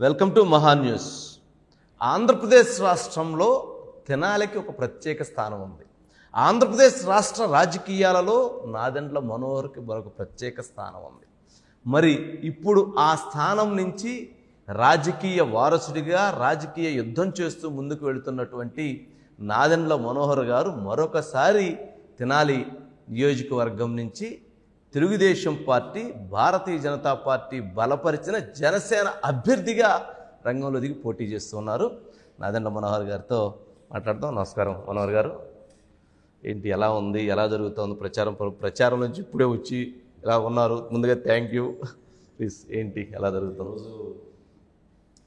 Welcome to మహా news. Andhra Pradesh రాష్ట్రంలో తెనాలికి ఒక ప్రత్యేక స్థానం ఉంది. ఆంధ్రప్రదేశ్ రాష్ట్ర రాజకీయాలలో నాదెండ్ల మనోహర్కి మరొక ప్రత్యేక స్థానం ఉంది. మరి ఇప్పుడు ఆ స్థానం నుంచి రాజకీయ వారసుడిగా రాజకీయ యుద్ధం చేస్తూ ముందుకు వెళుతున్నటువంటి నాదెండ్ల మనోహర్ గారు మరొకసారి తెనాలి నియోజకవర్గం నుంచి తెలుగుదేశం పార్టీ, భారతీయ జనతా పార్టీ బలపరిచిన జనసేన అభ్యర్థిగా రంగంలో దిగి పోటీ చేస్తున్నారు. నాదెండ్ల మనోహర్ గారితో మాట్లాడతాం. నమస్కారం మనోహర్ గారు. ఏంటి, ఎలా ఉంది, ఎలా జరుగుతుంది ప్రచారం నుంచి ఇప్పుడే వచ్చి ఇలా ఉన్నారు? ముందుగా థ్యాంక్ యూ. ప్లీజ్, ఏంటి ఎలా జరుగుతుంది? రోజు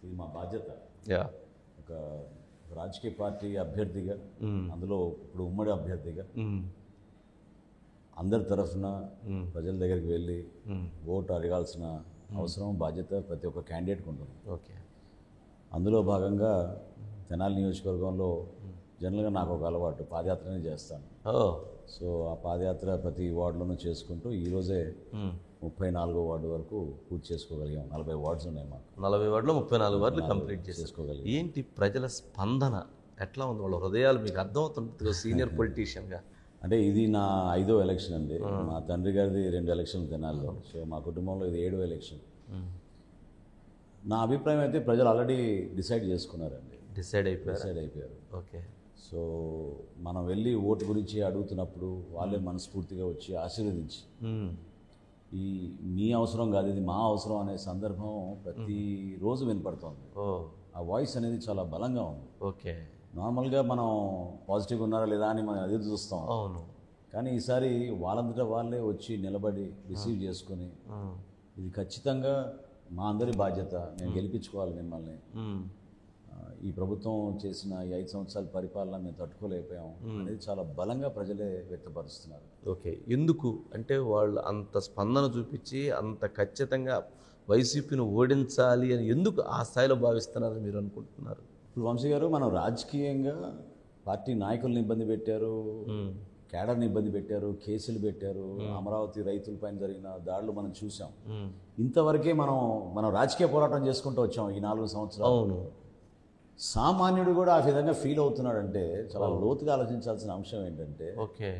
ఇది మా బాధ్యత. యా, ఒక రాజకీయ పార్టీ అభ్యర్థిగా, అందులో ఇప్పుడు ఉమ్మడి అభ్యర్థిగా అందరి తరఫున ప్రజల దగ్గరికి వెళ్ళి ఓటు అడగాల్సిన అవసరం, బాధ్యత ప్రతి ఒక్క క్యాండిడేట్కి ఉంటుంది. ఓకే. అందులో భాగంగా తెనాలి నియోజకవర్గంలో జనరల్గా నాకు ఒక అలవాటు, పాదయాత్రనే చేస్తాను. సో ఆ పాదయాత్ర ప్రతి వార్డులోనూ చేసుకుంటూ ఈరోజే 34వ వార్డు వరకు పూర్తి చేసుకోగలిగాం. 40 వార్డ్స్ ఉన్నాయి మాకు. 40 వార్డులో 34 వార్డులు కంప్లీట్ చేసుకోగలిగాం. ఏంటి ప్రజల స్పందన ఎట్లా ఉంది? వాళ్ళ హృదయాలు మీకు అర్థమవుతుంది సీనియర్ పొలిటీషియన్గా? అంటే ఇది నా 5వ ఎలక్షన్ అండి. మా తండ్రి గారిది 2 ఎలక్షన్లు తెనాలిలో. సో మా కుటుంబంలో ఇది 7వ ఎలక్షన్. నా అభిప్రాయం అయితే ప్రజలు ఆల్రెడీ డిసైడ్ చేసుకున్నారండి. డిసైడ్ అయిపోయారు. ఓకే. సో మనం వెళ్ళి ఓటు గురించి అడుగుతున్నప్పుడు వాళ్ళే మనస్ఫూర్తిగా వచ్చి ఆశీర్వదించి, ఈ మీ అవసరం కాదు, ఇది మా అవసరం అనే సందర్భం ప్రతిరోజు వినపడుతోంది. ఆ వాయిస్ అనేది చాలా బలంగా ఉంది. ఓకే. నార్మల్గా మనం పాజిటివ్గా ఉన్నారా లేదా అని మనం ఎదురు చూస్తాం. అవును. కానీ ఈసారి వాళ్ళంతటా వాళ్ళే వచ్చి నిలబడి రిసీవ్ చేసుకొని, ఇది ఖచ్చితంగా మా అందరి బాధ్యత, మేము గెలిపించుకోవాలి మిమ్మల్ని, ఈ ప్రభుత్వం చేసిన ఈ 5 సంవత్సరాల పరిపాలన మేము తట్టుకోలేకపోయాం అనేది చాలా బలంగా ప్రజలే వ్యక్తపరుస్తున్నారు. ఓకే. ఎందుకు అంటే వాళ్ళు అంత స్పందన చూపించి అంత ఖచ్చితంగా వైసీపీని ఓడించాలి అని ఎందుకు ఆ స్థాయిలో భావిస్తున్నారని మీరు అనుకుంటున్నారు? ఇప్పుడు వంశీ గారు, మనం రాజకీయంగా పార్టీ నాయకుల్ని ఇబ్బంది పెట్టారు, కేడర్ని ఇబ్బంది పెట్టారు, కేసులు పెట్టారు, అమరావతి రైతులపైన జరిగిన దాడులు మనం చూసాం. ఇంతవరకే మనం రాజకీయ పోరాటం చేసుకుంటూ వచ్చాం ఈ 4 సంవత్సరాలు. అవును. సామాన్యుడు కూడా ఆ విధంగా ఫీల్ అవుతున్నాడంటే చాలా లోతుగా ఆలోచించాల్సిన అంశం ఏంటంటే, ఓకే,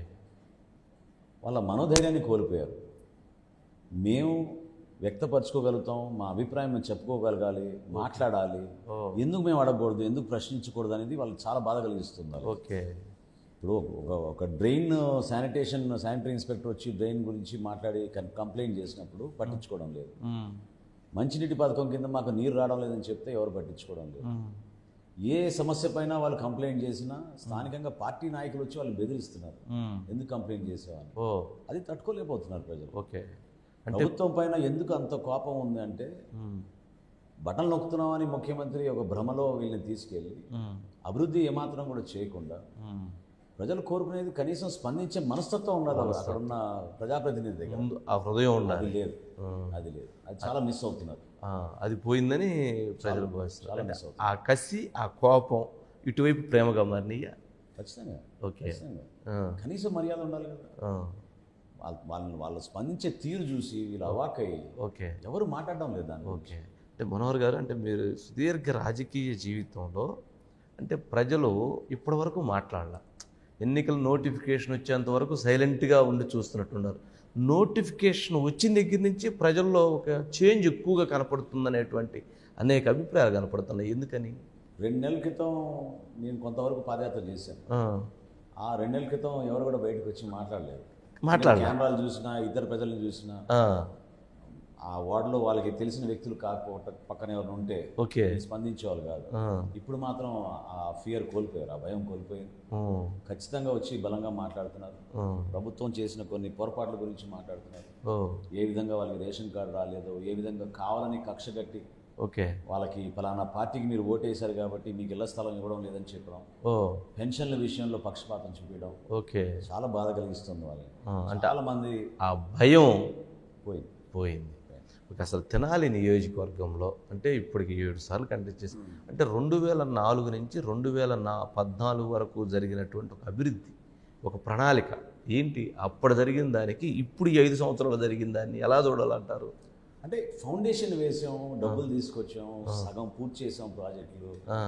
వాళ్ళ మనోధైర్యాన్ని కోల్పోయారు. మేము వ్యక్తపరచుకోగలుగుతాం, మా అభిప్రాయం మేము చెప్పుకోగలగాలి, మాట్లాడాలి, ఎందుకు మేము అడగకూడదు, ఎందుకు ప్రశ్నించకూడదు అనేది వాళ్ళకి చాలా బాధ కలిగిస్తుంది. ఓకే. ఇప్పుడు ఒక డ్రైన్ శానిటరీ ఇన్స్పెక్టర్ వచ్చి డ్రైన్ గురించి మాట్లాడి కంప్లైంట్ చేసినప్పుడు పట్టించుకోవడం లేదు. మంచినీటి పథకం కింద మాకు నీరు రావడం లేదని చెప్తే ఎవరు పట్టించుకోవడం లేదు. ఏ సమస్య పైన వాళ్ళు కంప్లైంట్ చేసినా స్థానికంగా పార్టీ నాయకులు వచ్చి వాళ్ళు బెదిరిస్తున్నారు, ఎందుకు కంప్లైంట్ చేసేవాళ్ళు. అది తట్టుకోలేకపోతున్నారు ప్రజలు. ఓకే. ప్రభుత్వం పైన ఎందుకు అంత కోపం ఉంది అంటే, బటన్ నొక్కుతున్నామని ముఖ్యమంత్రి ఒక భ్రమలో వీళ్ళని తీసుకెళ్ళి అభివృద్ధి ఏమాత్రం కూడా చేయకుండా, ప్రజలు కోరుకునేది కనీసం స్పందించే మనస్తత్వం ఉండాలి అక్కడ ఉన్న ప్రజాప్రతినిధి దగ్గర. ఆ హృదయం ఉండాలి. అది లేదు. అది చాలా మిస్ అవుతున్నారు. అది పోయిందని ప్రజలు భావిస్తున్నారు. మిస్ అవుతుంది. ఆ కసి, ఆ కోపం ఇటువైపు ప్రేమగా మారినాయా? ఖచ్చితంగా. ఓకే. కనీసం మర్యాద ఉండాలి కదా. వాళ్ళు స్పందించే తీరు చూసి వీళ్ళు అవాకయ్యి ఓకే ఎవరు మాట్లాడడం లేదు దాన్ని. ఓకే. అంటే మనోహర్ గారు, అంటే మీరు సుదీర్ఘ రాజకీయ జీవితంలో అంటే ప్రజలు ఇప్పటివరకు మాట్లాడాల, ఎన్నికల నోటిఫికేషన్ వచ్చేంత వరకు సైలెంట్గా ఉండి చూస్తున్నట్టున్నారు. నోటిఫికేషన్ వచ్చిన దగ్గర నుంచి ప్రజల్లో ఒక చేంజ్ ఎక్కువగా కనపడుతుందనేటువంటి అనేక అభిప్రాయాలు కనపడుతున్నాయి. ఎందుకని? 2 నెలల క్రితం నేను కొంతవరకు పాదయాత్ర చేశాను. ఆ 2 నెలల క్రితం ఎవరు కూడా బయటకు వచ్చి మాట్లాడలేదు. కెమెరాలు చూసినా, ఇతర ప్రజలను చూసినా, ఆ వార్డులో వాళ్ళకి తెలిసిన వ్యక్తులు కాకపోతే పక్కన ఎవరు ఉంటే ఓకే స్పందించేవాళ్ళు కాదు. ఇప్పుడు మాత్రం ఆ ఫియర్ కోల్పోయారు, ఆ భయం కోల్పోయారు. ఖచ్చితంగా వచ్చి బలంగా మాట్లాడుతున్నారు. ప్రభుత్వం చేసిన కొన్ని పొరపాట్ల గురించి మాట్లాడుతున్నారు. ఏ విధంగా వాళ్ళకి రేషన్ కార్డు రాలేదో, ఏ విధంగా కావాలని కక్ష కట్టి ఓకే వాళ్ళకి ఫలానా పార్టీకి మీరు ఓటేశారు కాబట్టి మీకు ఇళ్ల స్థలం ఇవ్వడం లేదని చెప్పడం, పెన్షన్ల విషయంలో పక్షపాతం చూపించడం ఓకే చాలా బాధ కలిగిస్తుంది వాళ్ళని. అంటే చాలా మంది ఆ భయం పోయింది. అసలు తెనాలి నియోజకవర్గంలో అంటే ఇప్పటికి 7 సార్లు కంటెస్ట్ చేసి, అంటే 2004 నుంచి 2014 వరకు జరిగినటువంటి ఒక అభివృద్ధి, ఒక ప్రణాళిక ఏంటి? అప్పుడు జరిగిన దానికి ఇప్పుడు ఈ 5 సంవత్సరాలు జరిగిన దాన్ని ఎలా చూడాలంటారు? అంటే ఫౌండేషన్ వేసాం, డబ్బులు తీసుకొచ్చాం, సగం పూర్తి చేసాం ప్రాజెక్టులు, ఆ,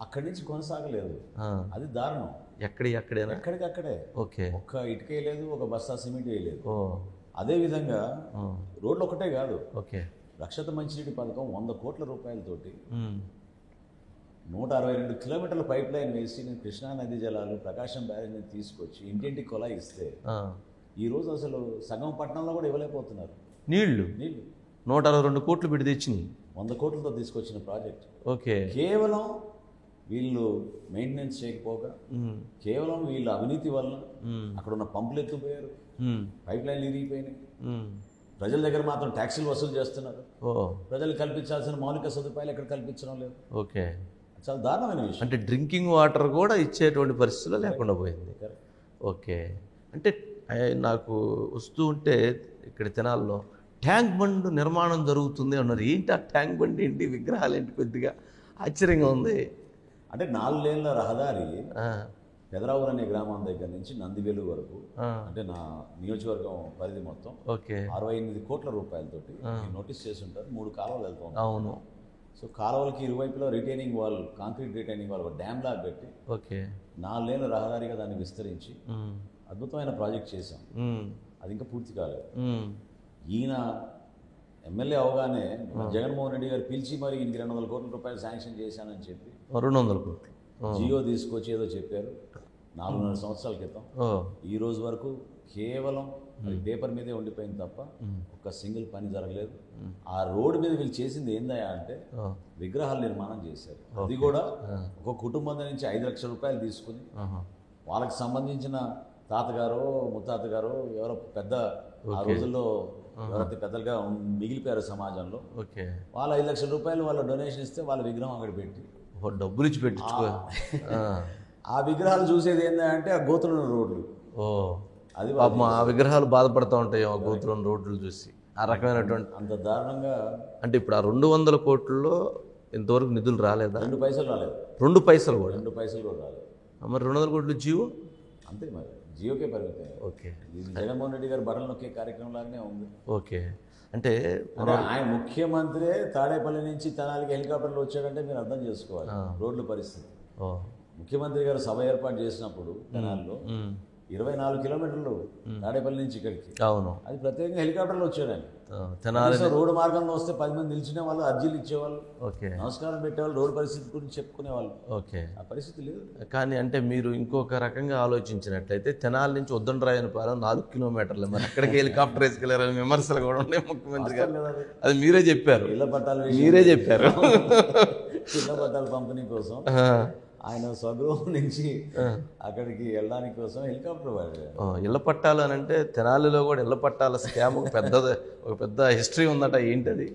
అక్కడి నుంచి కొనసాగలేదు. ఆ. అది దారుణం. ఎక్కడేనా? ఎక్కడికక్కడే ఓకే. ఒక్క ఇటుక వేయలేదు, ఒక బస్తా సిమెంట్ వేయలేదు. ఓ, అదేవిధంగా ఆ, రోడ్లు ఒకటే కాదు, ఓకే. రక్షిత మంచినీటి పథకం 100 కోట్ల రూపాయలతోటి ఉమ్, 162 కిలోమీటర్ల పైప్ లైన్ వేసి నేను కృష్ణా నది జలాలు ప్రకాశం బ్యారేజ్ని తీసుకొచ్చి ఇంటింటికి కొలాయి ఇస్తే ఆ. ఈరోజు అసలు సగం పట్టణంలో కూడా ఇవ్వలేకపోతున్నారు నీళ్లు నీళ్ళు. 162 కోట్లు పెట్టి తెచ్చినాయి. 100 కోట్లతో తీసుకొచ్చిన ప్రాజెక్ట్ ఓకే. కేవలం వీళ్ళు మెయింటెనెన్స్ చేయకపోగా, ఉమ్, కేవలం వీళ్ళ అవినీతి వల్ల ఉమ్, అక్కడ ఉన్న పంపులు ఎత్తుపోయారు, ఉమ్, పైప్ లైన్లు ఇరిగిపోయినాయి. ఉమ్. ప్రజల దగ్గర మాత్రం ట్యాక్సీలు వసూలు చేస్తున్నారు. ఓ, ప్రజలు కల్పించాల్సిన మౌలిక సదుపాయాలు ఎక్కడ కల్పించడం లేదు. ఓకే. చాలా దారుణమైన విషయం. అంటే డ్రింకింగ్ వాటర్ కూడా ఇచ్చేటువంటి పరిస్థితులు లేకుండా పోయింది. ఓకే. అంటే నాకు వస్తూ ఉంటే ఇక్కడ తెనాల్లో ట్యాంక్ బండ్ నిర్మాణం జరుగుతుంది అన్నారు. ఏంటి ఆ ట్యాంక్ బండ్ ఏంటి, విగ్రహాలు ఏంటి, కొద్దిగా ఆశ్చర్యంగా ఉంది. అంటే 4 లేన్ల రహదారి ఆ, పెదరావులు అనే గ్రామం దగ్గర నుంచి నందివేలు వరకు, ఆ, అంటే నా నియోజకవర్గం పరిధి మొత్తం ఓకే. 68 కోట్ల రూపాయలతోటి నోటీస్ చేసి ఉంటారు. 3 కాలువలు వెళ్తూ ఉంటాయి. అవును. సో కాలువలకి ఇరువైపులో retaining wall, concrete retaining wall, ఒక డ్యామ్ లాగా కట్టి ఓకే. 4 లేన్ల రహదారిగా దాన్ని విస్తరించి ఉమ్, అద్భుతమైన ప్రాజెక్ట్ చేశాం. ఉమ్, అది ఇంకా పూర్తి కాలేదు. ఉమ్, ఈయన ఎమ్మెల్యే అవగానే జగన్మోహన్ రెడ్డి గారు పిలిచి మరి ఈయనకి 200 కోట్ల రూపాయలు శాంక్షన్ చేశానని చెప్పి 200 కోట్లు. జియో తీసుకొచ్చి ఏదో చెప్పారు 4.5 సంవత్సరాల క్రితం. ఓ, ఈ రోజు వరకు కేవలం అది పేపర్ మీదే ఉండిపోయింది తప్ప ఒక సింగిల్ పని జరగలేదు. ఆ రోడ్డు మీద వీళ్ళు చేసింది ఏందయ్యా అంటే ఓ, విగ్రహాల నిర్మాణం చేశారు. అది కూడా ఒక కుటుంబం నుంచి 5 లక్షల రూపాయలు తీసుకుని ఆహా. వాళ్ళకి సంబంధించిన తాతగారు, ముత్తాతగారు ఎవరో పెద్ద ఆ రోజుల్లో ఎవరైతే పెద్దలుగా మిగిలిపోయారు సమాజంలో, ఓకే. వాళ్ళ 5 లక్షల రూపాయలు వాళ్ళ డొనేషన్ ఇస్తే వాళ్ళ విగ్రహం అక్కడ పెట్టి ఓ, డబ్బులు ఇచ్చి పెట్టించుకో. ఆ విగ్రహాలు చూసేది ఏంటంటే ఆ గోతులున్న రోడ్లు. ఓ, అది పాపం ఆ విగ్రహాలు బాధపడుతూ ఉంటాయి ఆ గోతులను రోడ్లు చూసి. ఆ రకమైనటువంటి అంత దారుణంగా. అంటే ఇప్పుడు ఆ 200 కోట్లలో ఇంతవరకు నిధులు రాలేదా? 2 పైసలు రాలేదు. 2 పైసలు కూడా. 2 పైసలు కూడా రాలేదు. మరి 200 కోట్లు జీవో. అంతే మరి జియోకే పరిమితం. ఓకే. ఇది జగన్మోహన్ రెడ్డి గారు బట్టలు నొక్కే కార్యక్రమం లాగానే ఉంది. ఓకే. అంటే ఆయన ముఖ్యమంత్రి తాడేపల్లి నుంచి తెనాలికి హెలికాప్టర్లు వచ్చాడంటే మీరు అర్థం చేసుకోవాలి రోడ్ల పరిస్థితి. ఓ, ముఖ్యమంత్రి గారు సభ ఏర్పాటు చేసినప్పుడు తెనాలిలో 24 కిలోమీటర్లు తాడేపల్లి నుంచి ఇక్కడికి. అవును. అది ప్రత్యేకంగా హెలికాప్టర్లో వచ్చాడు ఆయన. తెనాలి రోడ్డు మార్గంలో వస్తే 10 మంది నిలిచిన వాళ్ళు, అర్జీలు ఇచ్చేవాళ్ళు, ఓకే, నమస్కారం పెట్టేవాళ్ళు, రోడ్డు పరిస్థితి గురించి చెప్పుకునేవాళ్ళు. ఓకే. ఆ పరిస్థితి లేదు. కానీ అంటే మీరు ఇంకొక రకంగా ఆలోచించినట్లయితే తెనాలి నుంచి ఉద్దండరాయనపాలెం 4 కిలోమీటర్లు, మరి అక్కడికి హెలికాప్టర్ వేసుకెళ్ళారని విమర్శలు కూడా ఉన్నాయి ముఖ్యమంత్రి గారు. అది మీరే చెప్పారు. ఇళ్ల పట్టాల మీరే చెప్పారు. ఇళ్ల పట్టాల పంపిణీ కోసం ఆయన స్వగృహం నుంచి అక్కడికి వెళ్ళడానికి కోసం హెలికాప్టర్ వాడారు. ఇళ్ల పట్టాలు అని అంటే తెనాలిలో కూడా ఇళ్ల పట్టాల స్కామ్ ఒక పెద్ద హిస్టరీ ఉందట. ఏంటది?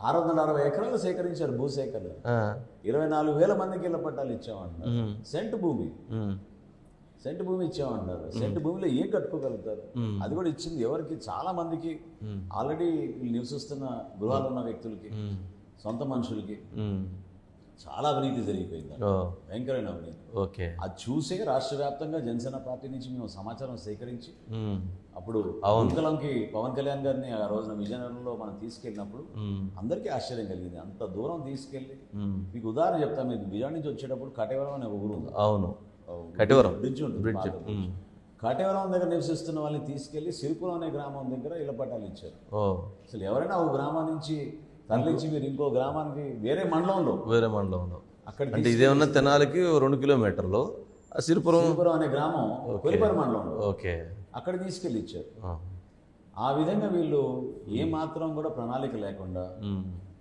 660 ఎకరాలు సేకరించారు భూసేకరణ. 24,000 మందికి ఇళ్ల పట్టాలు ఇచ్చామంటున్నారు. సెంటు భూమి ఇచ్చామంటున్నారు. సెంటు భూమిలో ఏం కట్టుకోగలుగుతారు? అది కూడా ఇచ్చింది ఎవరికి? చాలా మందికి ఆల్రెడీ నివసిస్తున్న గృహాలు ఉన్న వ్యక్తులకి, సొంత మనుషులకి. చాలా అవినీతి జరిగిపోయింది, భయంకరమైన అవినీతి. ఓకే. అది చూసే రాష్ట్ర వ్యాప్తంగా జనసేన పార్టీ నుంచి మేము సమాచారం సేకరించి అప్పుడు కి పవన్ కళ్యాణ్ గారిని ఆ రోజున విజయనగరంలో మనం తీసుకెళ్ళినప్పుడు అందరికీ ఆశ్చర్యం కలిగింది. అంత దూరం తీసుకెళ్ళి మీకు ఉదాహరణ చెప్తాను. మీకు విజయవాడ నుంచి వచ్చేటప్పుడు కటేవరం అనే ఊరు ఉంది. అవును, కటేవరం బ్రిడ్జ్ ఉంటుంది. కటేవరం దగ్గర నివసిస్తున్న వాళ్ళని తీసుకెళ్లి సిరిపురం అనే గ్రామం దగ్గర ఇళ్ల పట్టాలు ఇచ్చారు. అసలు ఎవరైనా ఒక గ్రామం నుంచి తరలించి మీరు ఇంకో గ్రామానికి వేరే మండలంలో అక్కడ అంటే ఇదేమన్నా తెనాలికి 2 కిలోమీటర్లు, సిరిపురం అనే గ్రామం కొలిపర మండలంలో. ఓకే. అక్కడ తీసుకెళ్ళి ఇచ్చారు. ఆ విధంగా వీళ్ళు ఏమాత్రం కూడా ప్రణాళిక లేకుండా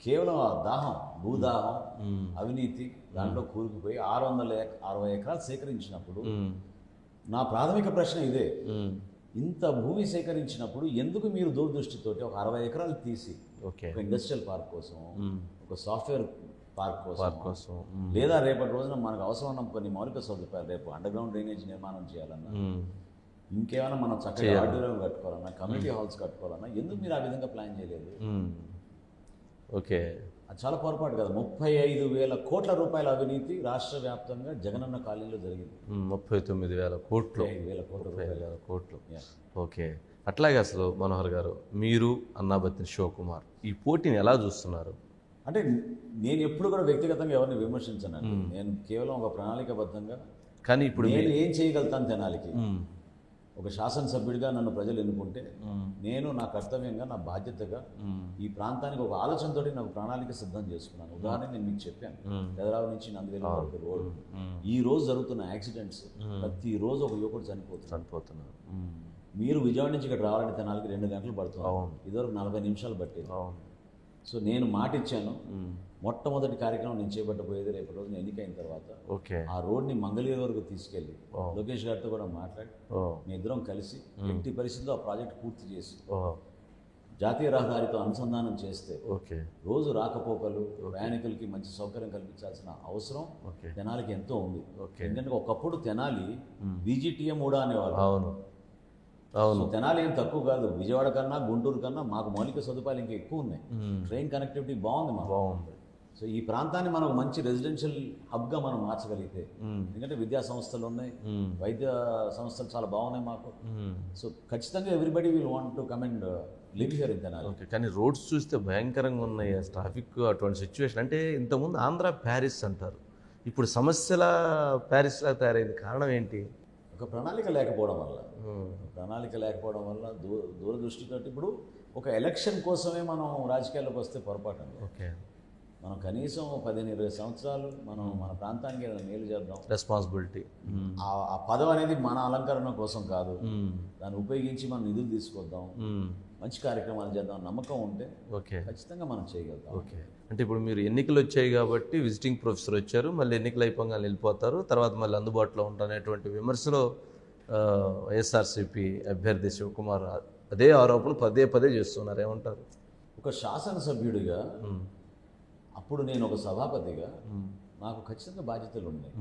కేవలం ఆ దాహం, భూదాహం, అవినీతి దాంట్లో కూరుకుపోయి 660 ఎకరాలు సేకరించినప్పుడు నా ప్రాథమిక ప్రశ్న ఇదే. ఇంత భూమి సేకరించినప్పుడు ఎందుకు మీరు దూరదృష్టితోటి ఒక 60 ఎకరాలు తీసి ఒక ఇండస్ట్రియల్ పార్క్ కోసం, ఒక సాఫ్ట్వేర్ పార్క్ కోసం, లేదా రేపటి రోజున మనకు అవసరం ఉన్న కొన్ని మౌలిక సదుపాయాలు, రేపు అండర్ గ్రౌండ్ డ్రైనేజ్ నిర్మాణం చేయాలన్నా, ఇంకేమైనా మనం చక్కగా ఆడిటోరియం కట్టుకోవాలన్నా, కమ్యూనిటీ హాల్స్ కట్టుకోవాలన్నా ఎందుకు మీరు ఆ విధంగా ప్లాన్ చేయలేదు? ఓకే. అది చాలా పొరపాటు కదా. 35,000 కోట్ల రూపాయల అవినీతి రాష్ట్ర వ్యాప్తంగా జగనన్న కాలనీలో జరిగింది. 39,000 కోట్లు. 35,000 కోట్లు. ఓకే. అట్లాగే అసలు మనోహర్ గారు, మీరు అన్నాబత్తిని శివకుమార్ ఈ పోటీని ఎలా చూస్తున్నారు? అంటే నేను ఎప్పుడు కూడా వ్యక్తిగతంగా ఎవరిని విమర్శించనండి. నేను కేవలం ఒక ప్రణాళికాబద్ధంగా కానీ ఇప్పుడు నేను ఏం చేయగలుగుతాను తెనాలికి, ఒక శాసనసభ్యుడిగా నన్ను ప్రజలు ఎన్నుకుంటే నేను నా కర్తవ్యంగా, నా బాధ్యతగా ఈ ప్రాంతానికి ఒక ఆలోచనతో నాకు ప్రణాళిక సిద్ధం చేసుకున్నాను. ఉదాహరణ నేను మీకు చెప్పాను, హైదరాబాద్ నుంచి నందివేల వరకు రోడ్డు, ఈ రోజు జరుగుతున్న యాక్సిడెంట్స్, ప్రతిరోజు ఒక యువకుడు చనిపోతున్నారు. మీరు విజయవాడ నుంచి ఇక్కడ రావాలంటే తెనాలికి 2 గంటలు పడుతుంది, ఇదివరకు 40 నిమిషాలు పట్టేది. సో నేను మాట ఇచ్చాను, మొట్టమొదటి కార్యక్రమం నేను చేపట్టబోయేది రేపు రోజున ఎన్నికైన తర్వాత ఆ రోడ్ని మంగళగిరి వరకు తీసుకెళ్ళి లోకేష్ గారితో కూడా మాట్లాడి మీ ఇద్దరం కలిసి ఎట్టి పరిస్థితుల్లో ఆ ప్రాజెక్ట్ పూర్తి చేసి జాతీయ రహదారితో అనుసంధానం చేస్తే రోజు రాకపోకలు ప్రయాణికులకి మంచి సౌకర్యం కల్పించాల్సిన అవసరం తెనాలికి ఎంతో ఉంది. ఎందుకంటే ఒకప్పుడు తెనాలి బీజీటీఎం కూడా అనేవాళ్ళు. అవును, తెనాలి ఏం తక్కువ కాదు, విజయవాడ కన్నా గుంటూరు కన్నా మాకు మౌలిక సదుపాయాలు ఇంకా ఎక్కువ ఉన్నాయి. ట్రైన్ కనెక్టివిటీ బాగుంది. సో ఈ ప్రాంతాన్ని మనం మంచి రెసిడెన్షియల్ హబ్గా మనం మార్చగలిగితే, ఎందుకంటే విద్యా సంస్థలు ఉన్నాయి, వైద్య సంస్థలు చాలా బాగున్నాయి మాకు. సో ఖచ్చితంగా everybody will want to come and live here in Tenali. కానీ రోడ్స్ చూస్తే భయంకరంగా ఉన్నాయి, ట్రాఫిక్ అటువంటి సిచ్యువేషన్. అంటే ఇంతకుముందు ఆంధ్ర ప్యారిస్ అంటారు, ఇప్పుడు సమస్యల ప్యారిస్లా తయారైంది. కారణం ఏంటి? ఒక ప్రణాళిక లేకపోవడం వల్ల దూరదృష్టితో ఇప్పుడు ఒక ఎలక్షన్ కోసమే మనం రాజకీయాల్లోకి వస్తే పొరపాటు అండి. మనం కనీసం 15-20 సంవత్సరాలు మనం మన ప్రాంతానికి ఏదైనా మేలు చేద్దాం, రెస్పాన్సిబిలిటీ. ఆ పదవి అనేది మన అలంకరణ కోసం కాదు, దాన్ని ఉపయోగించి మనం నిధులు తీసుకొద్దాం, మంచి కార్యక్రమాలు చేద్దాం నమ్మకం ఉంటే ఖచ్చితంగా మనం చేయగలుగుతాం. అంటే ఇప్పుడు మీరు ఎన్నికలు వచ్చాయి కాబట్టి విజిటింగ్ ప్రొఫెసర్ వచ్చారు, మళ్ళీ ఎన్నికలు అయిపోగా వెళ్ళిపోతారు, తర్వాత మళ్ళీ అందుబాటులో ఉంటారనేటువంటి విమర్శలు వైఎస్ఆర్సీపీ అభ్యర్థి శివకుమార్ అదే ఆరోపణ పదే చేస్తున్నారు. ఏమంటారు? ఒక శాసనసభ్యుడిగా, అప్పుడు నేను ఒక సభాపతిగా నాకు ఖచ్చితంగా బాధ్యతలు ఉన్నాయి.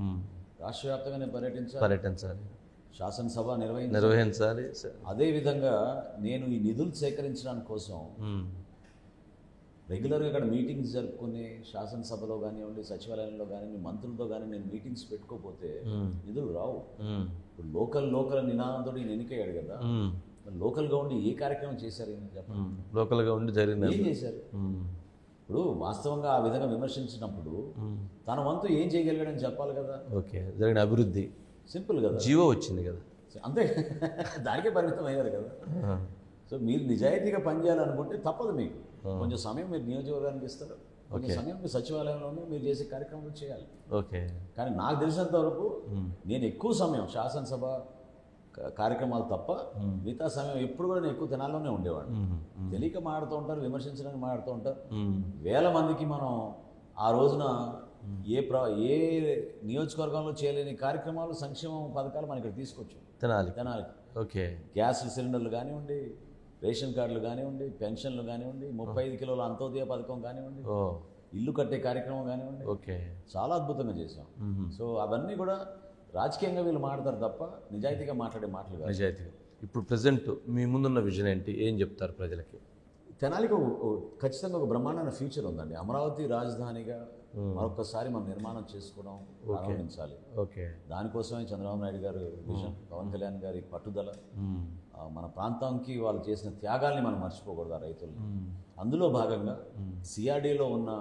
రాష్ట్ర వ్యాప్తంగా నేను పర్యటించాలి, శాసనసభ నిర్వహించాలి. అదేవిధంగా నేను ఈ నిధులు సేకరించడానికి కోసం రెగ్యులర్గా ఇక్కడ మీటింగ్స్ జరుపుకుని శాసనసభలో కానివ్వండి, సచివాలయంలో కానివ్వండి, మంత్రులతో కానీ నేను మీటింగ్స్ పెట్టుకోకపోతే నిధులు రావు. ఇప్పుడు లోకల్ నినాదంతో నేను ఎన్నికయ్యాడు కదా, లోకల్గా ఉండి ఏ కార్యక్రమం చేశారు చెప్పండి? లోకల్గా ఉండి జరిగింది ఏం చేశారు? ఇప్పుడు వాస్తవంగా ఆ విధంగా విమర్శించినప్పుడు తన వంతు ఏం చేయగలిగాడని చెప్పాలి కదా. జరిగిన అభివృద్ధి సింపుల్ కదా, జీవో వచ్చింది కదా, అంతే, దానికే పరిమితం అయ్యారు కదా. సో మీరు నిజాయితీగా పనిచేయాలనుకుంటే తప్పదు, మీకు కొంచెం సమయం మీరు నియోజకవర్గానికి ఇస్తారు, కొంచెం సమయం మీరు సచివాలయంలోనే మీరు చేసే కార్యక్రమాలు చేయాలి. కానీ నాకు తెలిసినంత వరకు నేను ఎక్కువ సమయం శాసనసభ కార్యక్రమాలు తప్ప మిగతా సమయం ఎప్పుడు కూడా నేను ఎక్కువ తెనాల్లోనే ఉండేవాడిని. తెలియక మాడుతూ ఉంటారు, విమర్శించడానికి మాడుతూ ఉంటారు. వేల మందికి మనం ఆ రోజున ఏ నియోజకవర్గంలో చేయలేని కార్యక్రమాలు, సంక్షేమ పథకాలు మనం ఇక్కడ తీసుకొచ్చాం తెనాలికి. గ్యాస్ సిలిండర్లు కానివ్వండి, రేషన్ కార్డులు కానివ్వండి, పెన్షన్లు కానివ్వండి, 35 కిలోల అంత్యోదయ పథకం కానివ్వండి, ఇల్లు కట్టే కార్యక్రమం కానివ్వండి, చాలా అద్భుతంగా చేసాం. సో అవన్నీ కూడా రాజకీయంగా వీళ్ళు మాట్లాడతారు తప్ప నిజాయితీగా మాట్లాడే మాటలు కాదు. నిజాయితీగా. ఇప్పుడు ప్రజెంట్ మీ ముందున్న విజన్ ఏంటి? ఏం చెప్తారు ప్రజలకి? తెనాలికి ఖచ్చితంగా ఒక బ్రహ్మాండమైన ఫ్యూచర్ ఉందండి. అమరావతి రాజధానిగా మరొకసారి మనం నిర్మాణం చేసుకోవడం ప్రారంభించాలి. దానికోసమే చంద్రబాబు నాయుడు గారు విజన్, పవన్ కళ్యాణ్ గారి పట్టుదల, మన ప్రాంతానికి వాళ్ళు చేసిన త్యాగాల్ని మనం మర్చిపోకూడదు ఆ రైతుల్ని. అందులో భాగంగా సిఆర్డీలో ఉన్న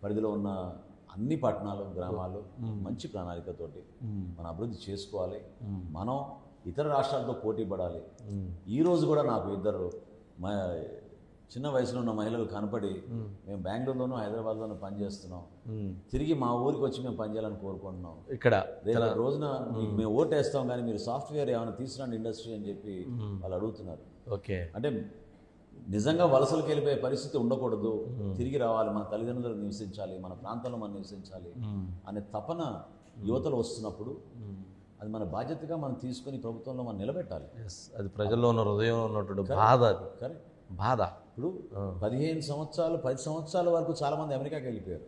పరిధిలో ఉన్న అన్ని పట్టణాలు, గ్రామాలు మంచి ప్రణాళికతోటి మనం అభివృద్ధి చేసుకోవాలి. మనం ఇతర రాష్ట్రాలతో పోటీ పడాలి. ఈరోజు కూడా నాకు ఇద్దరు చిన్న వయసులో ఉన్న మహిళలు కనపడి మేము బెంగళూరులోనూ హైదరాబాద్లోనూ పనిచేస్తున్నాం, తిరిగి మా ఊరికి వచ్చి మేము పనిచేయాలని కోరుకుంటున్నాం. ఇక్కడ రేపు రోజున మేము ఓటేస్తాం కానీ మీరు సాఫ్ట్వేర్ ఏమైనా తీసుకురండి ఇండస్ట్రీ అని చెప్పి వాళ్ళు అడుగుతున్నారు. అంటే నిజంగా వలసలకు వెళ్ళిపోయే పరిస్థితి ఉండకూడదు, తిరిగి రావాలి, మన తల్లిదండ్రులు నివసించాలి, మన ప్రాంతంలో మనం నివసించాలి అనే తపన యువతలు వస్తున్నప్పుడు అది మన బాధ్యతగా మనం తీసుకుని ప్రభుత్వంలో మనం నిలబెట్టాలి. అది ప్రజల్లో ఉన్న హృదయంలో ఉన్నటువంటి బాధ. అది కరెక్ట్ బాధ. ఇప్పుడు 15 సంవత్సరాలు 10 సంవత్సరాల వరకు చాలా మంది అమెరికాకి వెళ్ళిపోయారు.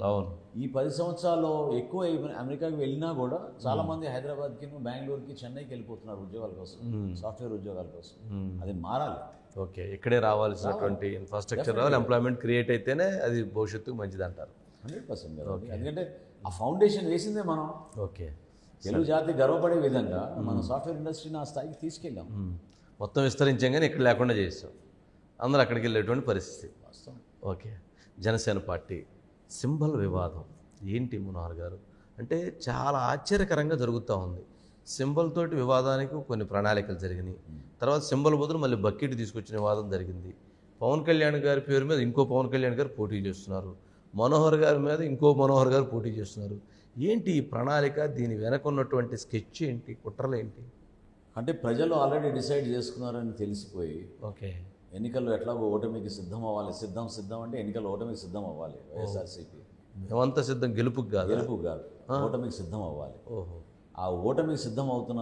అవును. ఈ 10 సంవత్సరాల్లో ఎక్కువ అమెరికాకి వెళ్ళినా కూడా చాలా మంది హైదరాబాద్కి, బెంగళూరుకి, చెన్నైకి వెళ్ళిపోతున్నారు ఉద్యోగాల కోసం, సాఫ్ట్వేర్ ఉద్యోగాల కోసం. అది మారాలి. ఇక్కడే రావాల్సినటువంటి ఇన్ఫ్రాస్ట్రక్చర్ రావాలి, ఎంప్లాయ్మెంట్ క్రియేట్ అయితేనే అది భవిష్యత్తుకు మంచిది అంటారు. 100% కదా. ఎందుకంటే ఆ ఫౌండేషన్ వేసిందే మనం. తెలుగు జాతి గర్వపడే విధంగా మన సాఫ్ట్వేర్ ఇండస్ట్రీని ఆ స్థాయికి తీసుకెళ్ళాం. మొత్తం విస్తరించాం కానీ ఇక్కడ లేకుండా చేసాం. అందరూ అక్కడికి వెళ్ళేటువంటి పరిస్థితి. వాస్తవం. ఓకే. జనసేన పార్టీ సింబల్ వివాదం ఏంటి మనోహర్ గారు? అంటే చాలా ఆశ్చర్యకరంగా జరుగుతూ ఉంది. సింబల్ తోటి వివాదానికి కొన్ని ప్రణాళికలు జరిగినాయి. తర్వాత సింబల్ బదులు మళ్ళీ బకెట్ తీసుకొచ్చిన వివాదం జరిగింది. పవన్ కళ్యాణ్ గారి పేరు మీద ఇంకో పవన్ కళ్యాణ్ గారు పోటీ చేస్తున్నారు. మనోహర్ గారి మీద ఇంకో మనోహర్ గారు పోటీ చేస్తున్నారు. ఏంటి ఈ ప్రణాళిక? దీని వెనక ఉన్నటువంటి స్కెచ్ ఏంటి? కుట్రలు ఏంటి? అంటే ప్రజలు ఆల్రెడీ డిసైడ్ చేసుకున్నారని తెలిసిపోయి ఓకే. ఎన్నికల్లో ఎట్లాగో ఓటమికి సిద్ధం అవ్వాలి. సిద్ధం అంటే ఎన్నికల్లో ఓటమికి సిద్ధం అవ్వాలి. వైఎస్ఆర్సీపీ మేమంతా సిద్ధం గెలుపుకి కాదు, గెలుపు కాదు, ఓటమికి సిద్ధం అవ్వాలి. ఓహో. ఆ ఓటమికి సిద్ధం అవుతున్న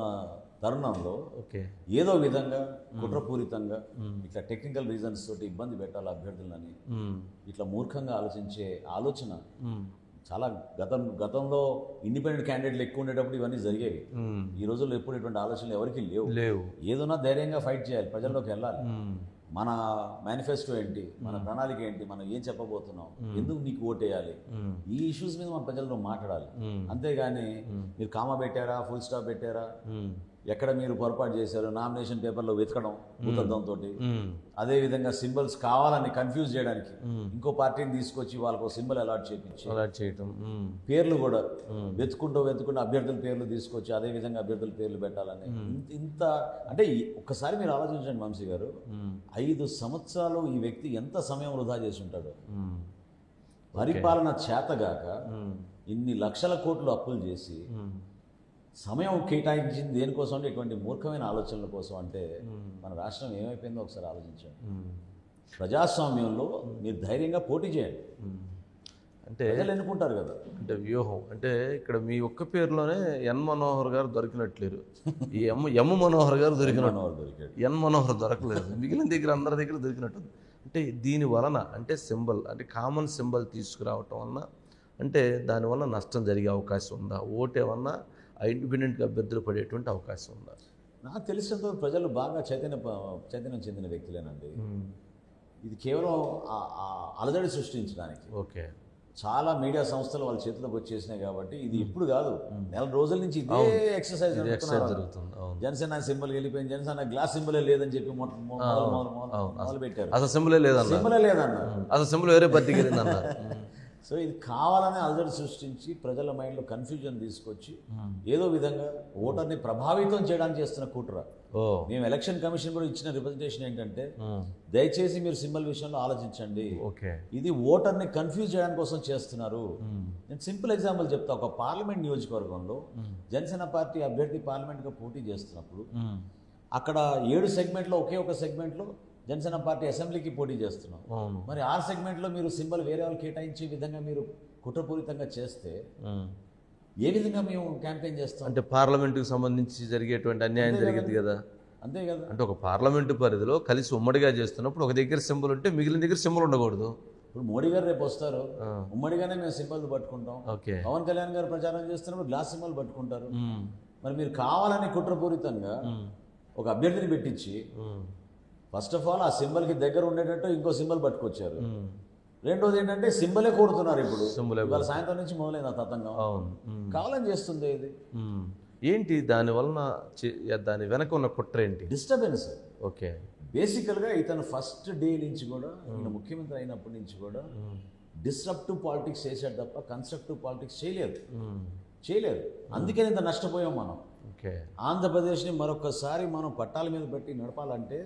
తరుణంలో ఓకే. ఏదో విధంగా కుట్రపూరితంగా ఇట్లా టెక్నికల్ రీజన్స్ తోటి ఇబ్బంది పెట్టాలి అభ్యర్థులని ఇట్లా మూర్ఖంగా ఆలోచించే ఆలోచన చాలా గతంలో ఇండిపెండెంట్ క్యాండిడేట్లు ఎక్కువ ఉండేటప్పుడు ఇవన్నీ జరిగేవి. ఈ రోజుల్లో ఎప్పుడు ఇటువంటి ఆలోచనలు ఎవరికి లేవు. ఏదైనా ధైర్యంగా ఫైట్ చేయాలి, ప్రజల్లోకి వెళ్ళాలి. మన మేనిఫెస్టో ఏంటి, మన ప్రణాళిక ఏంటి, మనం ఏం చెప్పబోతున్నాం, ఎందుకు నీకు ఓటేయాలి, ఈ ఇష్యూస్ మీద మన ప్రజలతో మాట్లాడాలి. అంతేగాని మీరు కామా పెట్టారా, ఫుల్ స్టాప్ పెట్టారా, ఎక్కడ మీరు పొరపాటు చేశారు, నామినేషన్ పేపర్లో వెతకడం భూతద్దంతో, అదేవిధంగా సింబల్స్ కావాలని కన్ఫ్యూజ్ చేయడానికి ఇంకో పార్టీని తీసుకొచ్చి వాళ్ళకు సింబల్ అలాట్ చేయడం, పేర్లు కూడా వెతుకుంటూ అభ్యర్థుల పేర్లు తీసుకొచ్చి అదేవిధంగా అభ్యర్థుల పేర్లు పెట్టాలని ఇంత అంటే ఒక్కసారి మీరు ఆలోచించండి వంశీ గారు, 5 సంవత్సరాలు ఈ వ్యక్తి ఎంత సమయం వృధా చేసి ఉంటాడు. పరిపాలన చేతగాక ఇన్ని లక్షల కోట్లు అప్పులు చేసి సమయం కేటాయించింది దేనికోసం అంటే ఇటువంటి మూర్ఖమైన ఆలోచనల కోసం. అంటే మన రాష్ట్రం ఏమైపోయిందో ఒకసారి ఆలోచించండి. ప్రజాస్వామ్యంలో మీరు ధైర్యంగా పోటీ చేయండి, అంటే ప్రజలు ఎన్నుకుంటారు కదా. అంటే వ్యూహం అంటే ఇక్కడ మీ ఒక్క పేరులోనే ఎన్ మనోహర్ గారు దొరికినట్లేరు, ఈ ఎమ్ మనోహర్ గారు దొరికాడు, ఎన్ మనోహర్ దొరకలేదు, మిగిలిన దగ్గర అందరి దగ్గర దొరికినట్టు. అంటే దీని వలన అంటే సింబల్ అంటే కామన్ సింబల్ తీసుకురావటం వలన అంటే దానివల్ల నష్టం జరిగే అవకాశం ఉందా? ఓటేమన్నా ఇండిపెండెంట్గా అభ్యర్థులు పడేటువంటి అవకాశం ఉందా? నాకు తెలిసినంత ప్రజలు బాగా చైతన్యం చెందిన వ్యక్తులేనండి. ఇది కేవలం అలజడి సృష్టించడానికి ఓకే చాలా మీడియా సంస్థలు వాళ్ళ చేతిలోకి వచ్చేసినాయి కాబట్టి ఇది ఇప్పుడు కాదు, నెల రోజుల నుంచి ఇదే ఎక్సర్సైజ్ జరుగుతుంది. జనసేన సింబల్ వెళ్ళిపోయింది, జనసేన గ్లాస్ సింబలే లేదని చెప్పి మొదలు పెట్టారు. అసలు సింబలే లేదన్నారు, అసలు సింబల్ వేరే పార్టీకి వెళ్ళిందన్నారు. సో ఇది కావాలనే అలజడి సృష్టించి ప్రజల మైండ్లో కన్ఫ్యూజన్ తీసుకొచ్చి ఏదో విధంగా ఓటర్ని ప్రభావితం చేయడానికి చేస్తున్న కుట్ర. మేము ఎలక్షన్ కమిషన్ కూడా ఇచ్చిన రిప్రజెంటేషన్ ఏంటంటే దయచేసి మీరు సింబల్ విషయంలో ఆలోచించండి, ఇది ఓటర్ని కన్ఫ్యూజ్ చేయడానికి కోసం చేస్తున్నారు. నేను సింపుల్ ఎగ్జాంపుల్ చెప్తా. ఒక పార్లమెంట్ నియోజకవర్గంలో జనసేన పార్టీ అభ్యర్థి పార్లమెంట్గా పోటీ చేస్తున్నప్పుడు అక్కడ 7 సెగ్మెంట్లో ఒకే ఒక సెగ్మెంట్లో జనసేన పార్టీ అసెంబ్లీకి పోటీ చేస్తున్నాం. మరి 6 సెగ్మెంట్లో మీరు సింబల్ వేరే వాళ్ళు కేటాయించే విధంగా మీరు కుట్రపూరితంగా చేస్తే ఏ విధంగా మేము క్యాంపెయిన్ చేస్తాం? అంటే పార్లమెంటుకు సంబంధించి జరిగేటువంటి అన్యాయం జరిగింది కదా. అంతే కదా. అంటే ఒక పార్లమెంటు పరిధిలో కలిసి ఉమ్మడిగా చేస్తున్నప్పుడు ఒక దగ్గర సింబల్ ఉంటే మిగిలిన దగ్గర సింబల్ ఉండకూడదు. ఇప్పుడు మోడీ గారు రేపు వస్తారు, ఉమ్మడిగానే మేము సింబల్ పట్టుకుంటాం. పవన్ కళ్యాణ్ గారు ప్రచారం చేస్తున్నప్పుడు గ్లాస్ సింబల్ పట్టుకుంటారు. మరి మీరు కావాలని కుట్రపూరితంగా ఒక అభ్యర్థిని పెట్టించి ఫస్ట్ ఆఫ్ ఆల్ ఆ సింబల్కి దగ్గర ఉండేటట్టు ఇంకో సింబల్ పట్టుకొచ్చారు. రెండోది ఏంటంటే సింబలే కోరుతున్నారు. ఇప్పుడు ఇవాళ సాయంత్రం నుంచి మొదలైంది ఆ తతంగం. కావాలని చేస్తుంది ఇది. ఏంటి దాని వలన దాని వెనక ఉన్న కుట్ర ఏంటి? డిస్టర్బెన్స్. ఓకే. బేసికల్గా ఇతను ఫస్ట్ డే నుంచి కూడా ఈయన ముఖ్యమంత్రి అయినప్పటి నుంచి కూడా డిస్ట్రప్టివ్ పాలిటిక్స్ చేశాడు తప్ప కన్స్ట్రక్టివ్ పాలిటిక్స్ చేయలేదు. అందుకే ఇంత నష్టపోయాం మనం. ఆంధ్రప్రదేశ్ని మరొకసారి మనం పట్టాల మీద పెట్టి నడపాలంటే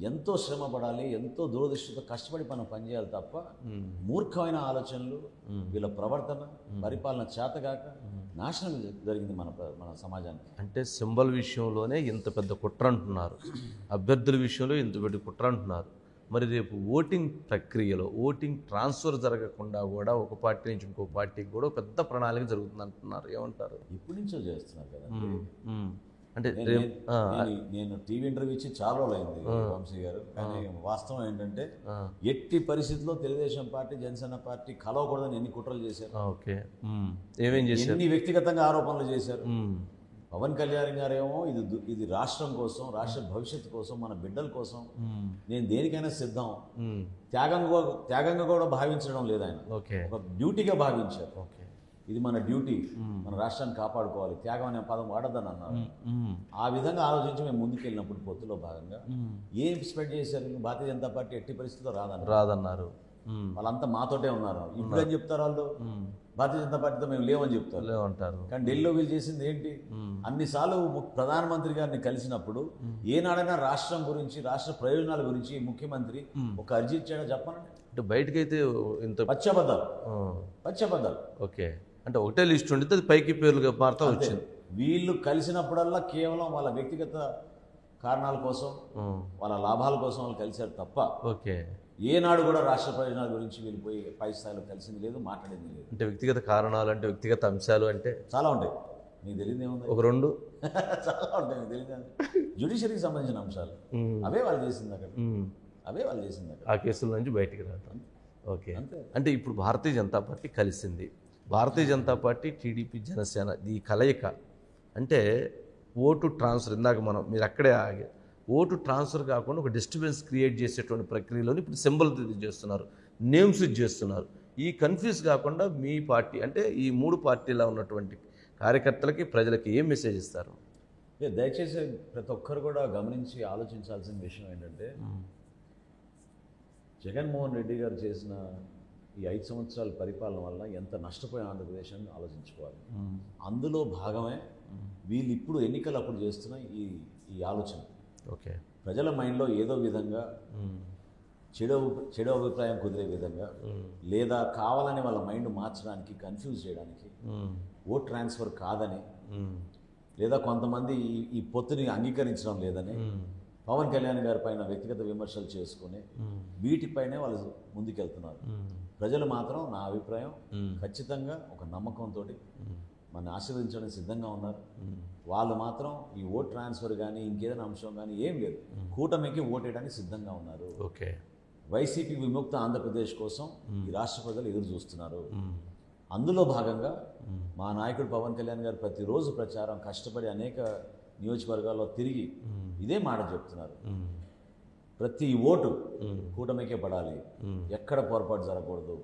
ఎంతో శ్రమ పడాలి, ఎంతో దూరదృష్టితో కష్టపడి మనం పనిచేయాలి తప్ప మూర్ఖమైన ఆలోచనలు, వీళ్ళ ప్రవర్తన, పరిపాలన చేతగాక నాశనం జరిగింది మన సమాజానికి. అంటే సింబల్ విషయంలోనే ఇంత పెద్ద కుట్ర అంటున్నారు, అభ్యర్థుల విషయంలో ఇంత పెద్ద కుట్ర అంటున్నారు. మరి రేపు ఓటింగ్ ప్రక్రియలో ఓటింగ్ ట్రాన్స్ఫర్ జరగకుండా కూడా ఒక పార్టీ నుంచి ఇంకో పార్టీకి కూడా పెద్ద ప్రణాళిక జరుగుతుంది అంటున్నారు. ఏమంటారు? ఇప్పటి నుంచో చేస్తున్నారు కదా. అంటే నేను టీవీ ఇంటర్వ్యూ ఇచ్చి చాలా రోజులు అయింది వంశీ గారు, కానీ వాస్తవం ఏంటంటే ఎట్టి పరిస్థితుల్లో తెలుగుదేశం పార్టీ జనసేన పార్టీ కలవకూడదని ఎన్ని కుట్రలు చేశారు. ఎన్ని వ్యక్తిగతంగా ఆరోపణలు చేశారు. పవన్ కళ్యాణ్ గారేమో ఇది రాష్ట్రం కోసం, రాష్ట్ర భవిష్యత్తు కోసం, మన బిడ్డల కోసం నేను దేనికైనా సిద్ధం, త్యాగంగా కూడా భావించడం లేదు ఆయన, ఒక డ్యూటీగా భావించారు. ఇది మన డ్యూటీ, మన రాష్ట్రాన్ని కాపాడుకోవాలి, త్యాగం అనే పదం వాడద్దని అన్నారు. ఆ విధంగా ఆలోచించి మేము ముందుకెళ్ళినప్పుడు పొత్తులో భాగంగా ఏం స్ప్రెడ్ చేశారు, భారతీయ జనతా పార్టీ ఎట్టి పరిస్థితుల్లో రాదన్నారు. వాళ్ళంతా మాతోటే ఉన్నారు. ఇప్పుడు ఏం చెప్తారు వాళ్ళు, భారతీయ జనతా పార్టీతో మేము లేవని చెప్తారు. లేవంటారు. కానీ ఢిల్లీలో వీళ్ళు చేసింది ఏంటి, అన్నిసార్లు ప్రధానమంత్రి గారిని కలిసినప్పుడు ఏనాడైనా రాష్ట్రం గురించి, రాష్ట్ర ప్రయోజనాల గురించి ముఖ్యమంత్రి ఒక అర్జీ ఇచ్చాడో చెప్పనండి. అంటే బయటకైతే ఇంత పచ్చబద్దాలు. ఓకే, అంటే ఒకటే లిస్ట్ ఉండితే అది పైకి పేర్లుగా మారుతా వచ్చింది. వీళ్ళు కలిసినప్పుడల్లా కేవలం వాళ్ళ వ్యక్తిగత కారణాల కోసం, వాళ్ళ లాభాల కోసం వాళ్ళు కలిశారు తప్ప ఓకే ఏనాడు కూడా రాష్ట్ర ప్రయోజనాల గురించి వీళ్ళు పోయి పై స్థాయిలో కలిసింది లేదు, మాట్లాడింది లేదు. అంటే వ్యక్తిగత కారణాలు అంటే వ్యక్తిగత అంశాలు అంటే చాలా ఉంటాయి. మీకు తెలియదు ఏముంది, ఒక రెండు చాలా ఉంటాయి. మీకు తెలియదు, జ్యుడిషియరీకి సంబంధించిన అంశాలు అవే వాళ్ళు చేసింది అక్కడ, అవే వాళ్ళు చేసింది అక్కడ. ఆ కేసుల నుంచి బయటికి రావడం. ఓకే, అంటే ఇప్పుడు భారతీయ జనతా పార్టీ కలిసింది. భారతీయ జనతా పార్టీ, టీడీపీ, జనసేన ఈ కలయిక అంటే ఓటు ట్రాన్స్ఫర్, ఇందాక మీరు అక్కడే ఆగే, ఓటు ట్రాన్స్ఫర్ కాకుండా ఒక డిస్టర్బెన్స్ క్రియేట్ చేసేటువంటి ప్రక్రియలోని ఇప్పుడు సింబల్ చేస్తున్నారు, నేమ్స్ చేస్తున్నారు. ఈ కన్ఫ్యూజ్ కాకుండా మీ పార్టీ అంటే ఈ మూడు పార్టీలో ఉన్నటువంటి కార్యకర్తలకి, ప్రజలకి ఏం మెసేజ్ ఇస్తారు? దయచేసి ప్రతి ఒక్కరు కూడా గమనించి ఆలోచించాల్సిన విషయం ఏంటంటే, జగన్మోహన్ రెడ్డి గారు చేసిన ఈ 5 సంవత్సరాల పరిపాలన వల్ల ఎంత నష్టపోయిన ఆంధ్రప్రదేశ్ అని ఆలోచించుకోవాలి. అందులో భాగమే వీళ్ళు ఇప్పుడు ఎన్నికలు అప్పుడు చేస్తున్న ఈ ఆలోచన. ఓకే, ప్రజల మైండ్లో ఏదో విధంగా చెడు అభిప్రాయం కుదిరే విధంగా, లేదా కావాలని వాళ్ళ మైండ్ మార్చడానికి, కన్ఫ్యూజ్ చేయడానికి, ఓట్ ట్రాన్స్ఫర్ కాదని, లేదా కొంతమంది ఈ పొత్తుని అంగీకరించడం లేదని పవన్ కళ్యాణ్ గారి పైన వ్యక్తిగత విమర్శలు చేసుకుని వీటిపైనే వాళ్ళు ముందుకెళ్తున్నారు. ప్రజలు మాత్రం నా అభిప్రాయం ఖచ్చితంగా ఒక నమ్మకంతో మన ఆశీర్వదించడానికి సిద్ధంగా ఉన్నారు. వాళ్ళు మాత్రం ఈ ఓట్ ట్రాన్స్ఫర్ కానీ ఇంకేదైనా అంశం కానీ ఏం లేదు, కూటమికి ఓటేయడానికి సిద్ధంగా ఉన్నారు. ఓకే, వైసీపీ విముక్త ఆంధ్రప్రదేశ్ కోసం ఈ రాష్ట్ర ప్రజలు ఎదురు చూస్తున్నారు. అందులో భాగంగా మా నాయకుడు పవన్ కళ్యాణ్ గారు ప్రతిరోజు ప్రచారం కష్టపడి అనేక నియోజకవర్గాల్లో తిరిగి ఇదే మాట చెప్తున్నారు, ప్రతి ఓటు కూటమికే పడాలి, ఎక్కడ పొరపాటు జరగకూడదు,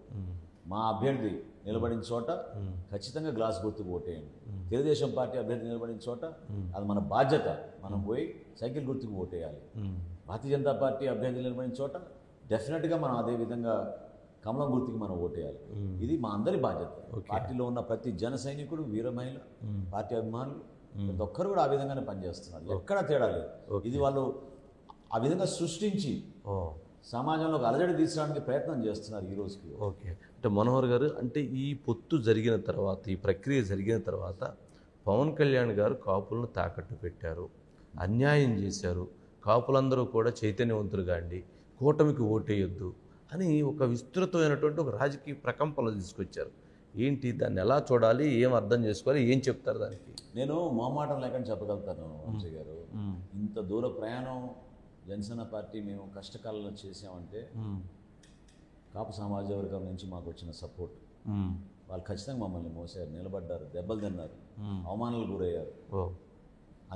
మా అభ్యర్థి నిలబడిన చోట ఖచ్చితంగా గ్లాస్ గుర్తుకు ఓటేయండి, తెలుగుదేశం పార్టీ అభ్యర్థి నిలబడిన చోట అది మన బాధ్యత, మనం పోయి సైకిల్ గుర్తుకు ఓటేయాలి, భారతీయ జనతా పార్టీ అభ్యర్థి నిలబడిన చోట డెఫినెట్గా మనం అదే విధంగా కమలం గుర్తుకి మనం ఓటేయాలి. ఇది మా అందరి బాధ్యత. పార్టీలో ఉన్న ప్రతి జన సైనికుడు, వీర మహిళ, పార్టీ అభిమానులు ప్రతి ఒక్కరు కూడా ఆ విధంగానే పనిచేస్తున్నారు, ఎక్కడ తేడా లేదు. ఇది వాళ్ళు ఆ విధంగా సృష్టించి సమాజంలో ఒక అలజడి తీర్చడానికి ప్రయత్నం చేస్తున్నారు ఈ రోజుకి. ఓకే, అంటే మనోహర్ గారు, అంటే ఈ పొత్తు జరిగిన తర్వాత, ఈ ప్రక్రియ జరిగిన తర్వాత పవన్ కళ్యాణ్ గారు కాపులను తాకట్టు పెట్టారు, అన్యాయం చేశారు, కాపులందరూ కూడా చైతన్యవంతులుగా అండి, కూటమికి ఓటేయొద్దు అని ఒక విస్తృతమైనటువంటి ఒక రాజకీయ ప్రకంపనలు తీసుకొచ్చారు. ఏంటి, దాన్ని ఎలా చూడాలి, ఏం అర్థం చేసుకోవాలి, ఏం చెప్తారు దానికి? నేను మొహమాటం లేకుండా చెప్పగలుగుతాను వంశీ గారు. ఇంత దూర ప్రయాణం జనసేన పార్టీ మేము కష్టకాలంలో చేసామంటే కాపు సమాజ వర్గం నుంచి మాకు వచ్చిన సపోర్ట్, వాళ్ళు ఖచ్చితంగా మమ్మల్ని మోసారు, నిలబడ్డారు, దెబ్బలు తిన్నారు, అవమానాలు గురయ్యారు,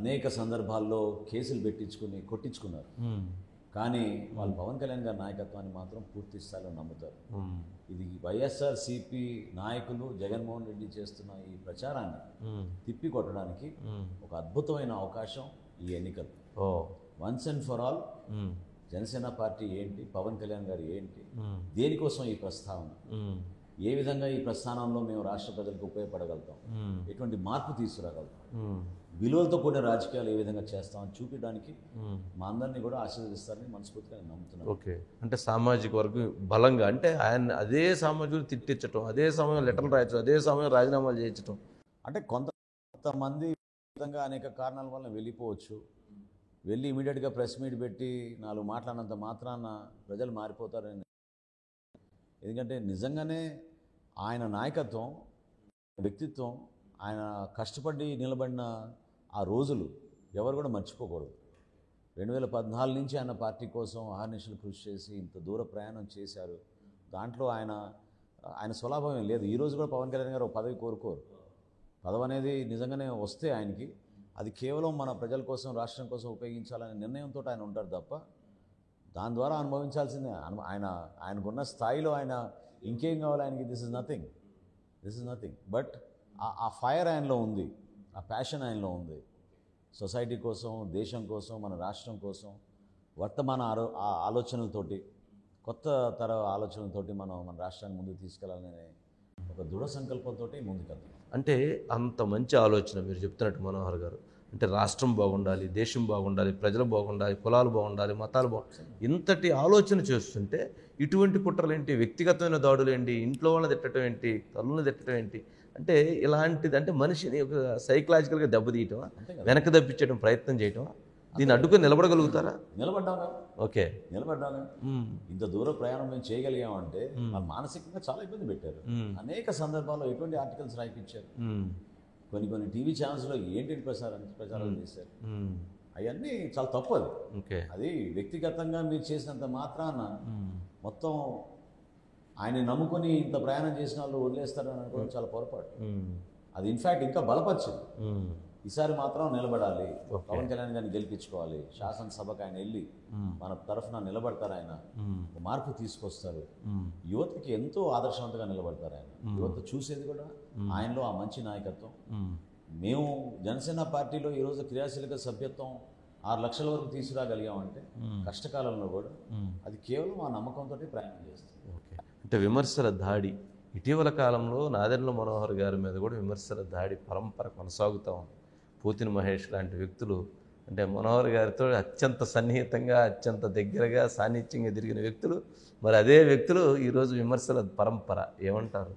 అనేక సందర్భాల్లో కేసులు పెట్టించుకుని కొట్టించుకున్నారు. కానీ వాళ్ళు పవన్ కళ్యాణ్ గారి నాయకత్వాన్ని మాత్రం పూర్తి స్థాయిలో నమ్ముతారు. ఇది వైఎస్ఆర్సీపీ నాయకులు, జగన్మోహన్ రెడ్డి చేస్తున్న ఈ ప్రచారాన్ని తిప్పి కొట్టడానికి ఒక అద్భుతమైన అవకాశం ఈ ఎన్నికలు. Once and for all Janasena party ఏంటి, పవన్ కళ్యాణ్ గారు ఏంటి, దేనికోసం ఈ ప్రస్తావన, ఏ విధంగా ఈ ప్రస్థానంలో మేము రాష్ట్ర ప్రజలకు ఉపయోగపడగలుగుతాం, ఎటువంటి మార్పు తీసుకురాగలుగుతాం, విలువలతో కూడిన రాజకీయాలు ఏ విధంగా చేస్తామని చూపించడానికి మా అందరినీ కూడా ఆశీర్వదిస్తారని మనస్ఫూర్తిగా నేను నమ్ముతున్నాను. ఓకే, అంటే సామాజిక వర్గం బలంగా, అంటే ఆయన అదే సామాజిక తిట్టించడం, అదే సమయం లెటర్లు రాయించడం, అదే సమయం రాజీనామాలు చేయించడం, అంటే కొంతమంది విధంగా అనేక కారణాల వల్ల వెళ్ళిపోవచ్చు, వెళ్ళి ఇమీడియట్గా ప్రెస్ మీట్ పెట్టి 4 మాట్లాడినంత మాత్రాన ప్రజలు మారిపోతారని. ఎందుకంటే నిజంగానే ఆయన నాయకత్వం, వ్యక్తిత్వం, ఆయన కష్టపడి నిలబడిన ఆ రోజులు ఎవరు కూడా మర్చిపోకూడదు. 2014 నుంచి ఆయన పార్టీ కోసం అహర్నిశలు కృషి చేసి ఇంత దూర ప్రయాణం చేశారు. దాంట్లో ఆయన స్వలాభం లేదు. ఈరోజు కూడా పవన్ కళ్యాణ్ గారు ఒక పదవి కోరుకోరు. పదవి అనేది నిజంగానే వస్తే ఆయనకి అది కేవలం మన ప్రజల కోసం, రాష్ట్రం కోసం ఉపయోగించాలనే నిర్ణయంతో ఆయన ఉంటారు తప్ప దాని ద్వారా అనుభవించాల్సిందే. ఆయనకున్న స్థాయిలో ఆయన ఇంకేం కావాలి ఆయనకి, this is nothing. This is nothing. But ఆ ఫైర్ ఆయనలో ఉంది, ఆ ప్యాషన్ ఆయనలో ఉంది. సొసైటీ కోసం, దేశం కోసం, మన రాష్ట్రం కోసం వర్తమాన ఆలోచనలతోటి, కొత్త తర ఆలోచనలతోటి మనం మన రాష్ట్రాన్ని ముందుకు తీసుకెళ్లాలనే ఒక దృఢ సంకల్పంతో ముందుకెళ్తాం. అంటే అంత మంచి ఆలోచన మీరు చెప్తున్నట్టు మనోహర్ గారు. అంటే రాష్ట్రం బాగుండాలి, దేశం బాగుండాలి, ప్రజలు బాగుండాలి, కులాలు బాగుండాలి, మతాలు బాగుండాలి, ఇంతటి ఆలోచన చేస్తుంటే ఇటువంటి కుట్రలేంటి, వ్యక్తిగతమైన దాడులు ఏంటి, ఇంట్లో వాళ్ళని తిట్టడం ఏంటి, తల్లుని తిట్టడం ఏంటి, అంటే ఇలాంటిది అంటే మనిషిని ఒక సైకలాజికల్గా దెబ్బతీయటం, వెనక్కి దప్పించడం ప్రయత్నం చేయటం, దీన్ని అడ్డుకొని నిలబడగలుగుతారా? నిలబడ్డాగా. ఓకే, నిలబడ్డాగా. ఇంత దూర ప్రయాణం మేము చేయగలిగామంటే వాళ్ళు మానసికంగా చాలా ఇబ్బంది పెట్టారు. అనేక సందర్భాల్లో ఎటువంటి ఆర్టికల్స్ రాయిపించారు, కొన్ని టీవీ ఛానల్స్లో ఏంటి ప్రచారం చేశారు. అవన్నీ చాలా తప్పు. అది వ్యక్తిగతంగా మీరు చేసినంత మాత్రాన మొత్తం ఆయన నమ్ముకొని ఇంత ప్రయాణం చేసిన వాళ్ళు వదిలేస్తారని అనుకోవడం చాలా పొరపాటు. అది ఇన్ఫ్యాక్ట్ ఇంకా బలపరిచింది. ఈసారి మాత్రం నిలబడాలి, పవన్ కళ్యాణ్ గారిని గెలిపించుకోవాలి, శాసనసభకు ఆయన వెళ్ళి మన తరఫున నిలబడతారు, ఆయన మార్పు తీసుకొస్తారు, యువతకి ఎంతో ఆదర్శవంతంగా నిలబడతారు ఆయన. యువత చూసేది కూడా ఆయనలో ఆ మంచి నాయకత్వం. మేము జనసేన పార్టీలో ఈరోజు క్రియాశీలక సభ్యత్వం 6 లక్షల వరకు తీసుకురాగలిగామంటే కష్టకాలంలో కూడా అది కేవలం ఆ నమ్మకంతో ప్రయాణం చేస్తాం. ఓకే, అంటే విమర్శల దాడి ఇటీవల కాలంలో నాదెండ్ల మనోహర్ గారి మీద కూడా విమర్శల దాడి పరంపర కొనసాగుతూ ఉంది. పోతిన మహేష్ లాంటి వ్యక్తులు అంటే మనోహర్ గారితో అత్యంత సన్నిహితంగా, అత్యంత దగ్గరగా, సాన్నిధ్యంగా తిరిగిన వ్యక్తులు, మరి అదే వ్యక్తులు ఈరోజు విమర్శల పరంపర. ఏమంటారు?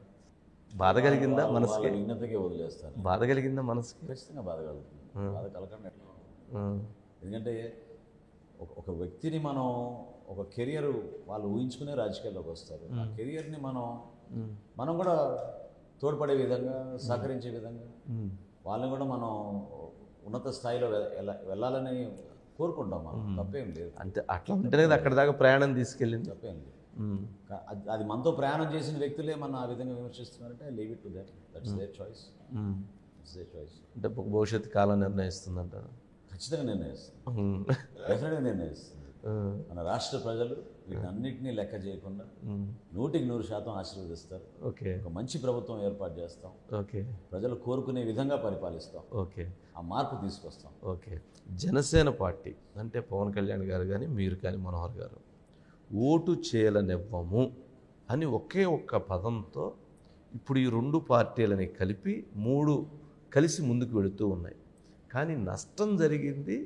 బాధ కలిగిందా మనసుకి? విఘ్నతకే వదిలేస్తారు. బాధ కలిగిందా మనసుకి? ఖచ్చితంగా బాధ కలుగుతుంది. బాధ కలగకుండా ఎట్లా? ఎందుకంటే ఒక వ్యక్తిని మనం ఒక కెరియర్ వాళ్ళు ఊహించుకునే రాజకీయాల్లోకి వస్తారు. ఆ కెరియర్ని మనం కూడా తోడ్పడే విధంగా, సహకరించే విధంగా వాళ్ళని కూడా మనం ఉన్నత స్థాయిలో వెళ్ళాలని కోరుకుంటాం. మనం తప్పేం లేదు. అంటే అట్లా ఉంటేనే అక్కడ దాకా ప్రయాణం తీసుకెళ్ళింది. తప్పేం లేదు. అది మనతో ప్రయాణం చేసిన వ్యక్తులే మన ఆ విధంగా విమర్శిస్తున్నారంటే leave it to that. That's their choice. అంటే భవిష్యత్తు కాలం నిర్ణయిస్తుందంటారు. ఖచ్చితంగా నిర్ణయిస్తుంది, డెఫినెట్గా నిర్ణయిస్తుంది. మన రాష్ట్ర ప్రజలు వీటన్నిటినీ లెక్క చేయకుండా 100% ఆశీర్వదిస్తారు. ఒక మంచి ప్రభుత్వం ఏర్పాటు చేస్తాం. ప్రజలు కోరుకునే విధంగా పరిపాలిస్తాం. ఆ మార్పు తీసుకొస్తాం. జనసేన పార్టీ అంటే పవన్ కళ్యాణ్ గారు కానీ మీరు కానీ మనోహర్ గారు ఓటు చేయలనివ్వము అని ఒకే ఒక్క పదంతో ఇప్పుడు ఈ 2 పార్టీలని కలిపి 3 కలిసి ముందుకు వెళుతూ ఉన్నాయి. కానీ నష్టం జరిగింది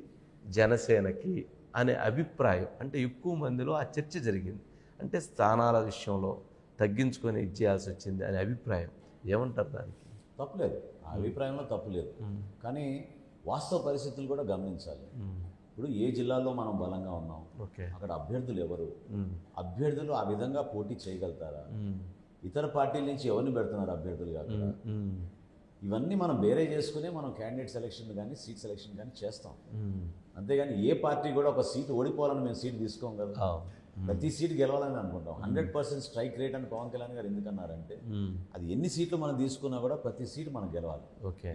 జనసేనకి అనే అభిప్రాయం, అంటే ఎక్కువ మందిలో ఆ చర్చ జరిగింది. అంటే స్థానాల విషయంలో తగ్గించుకొని ఇచ్చేయాల్సి వచ్చింది అనే అభిప్రాయం. ఏమంటారు దానికి? తప్పులేదు, ఆ అభిప్రాయంలో తప్పులేదు. కానీ వాస్తవ పరిస్థితులు కూడా గమనించాలి. ఇప్పుడు ఏ జిల్లాలో మనం బలంగా ఉన్నాం, అక్కడ అభ్యర్థులు ఎవరు, అభ్యర్థులు ఆ విధంగా పోటీ చేయగలుగుతారా, ఇతర పార్టీల నుంచి ఎవరిని పెడుతున్నారు అభ్యర్థులు కాకుండా, ఇవన్నీ మనం బేరే చేసుకునే మనం క్యాండిడేట్ సెలెక్షన్ కానీ సీట్ సెలెక్షన్ కానీ చేస్తాం. అంతేగాని ఏ పార్టీ కూడా ఒక సీట్ ఓడిపోవాలని మేము సీట్ తీసుకోం కదా. ప్రతి సీట్ గెలవాలని అనుకుంటాం. 100% స్ట్రైక్ రేట్ అని పవన్ కళ్యాణ్ గారు ఎందుకన్నారంటే అది ఎన్ని సీట్లు మనం తీసుకున్నా కూడా ప్రతి సీట్ మనం గెలవాలి.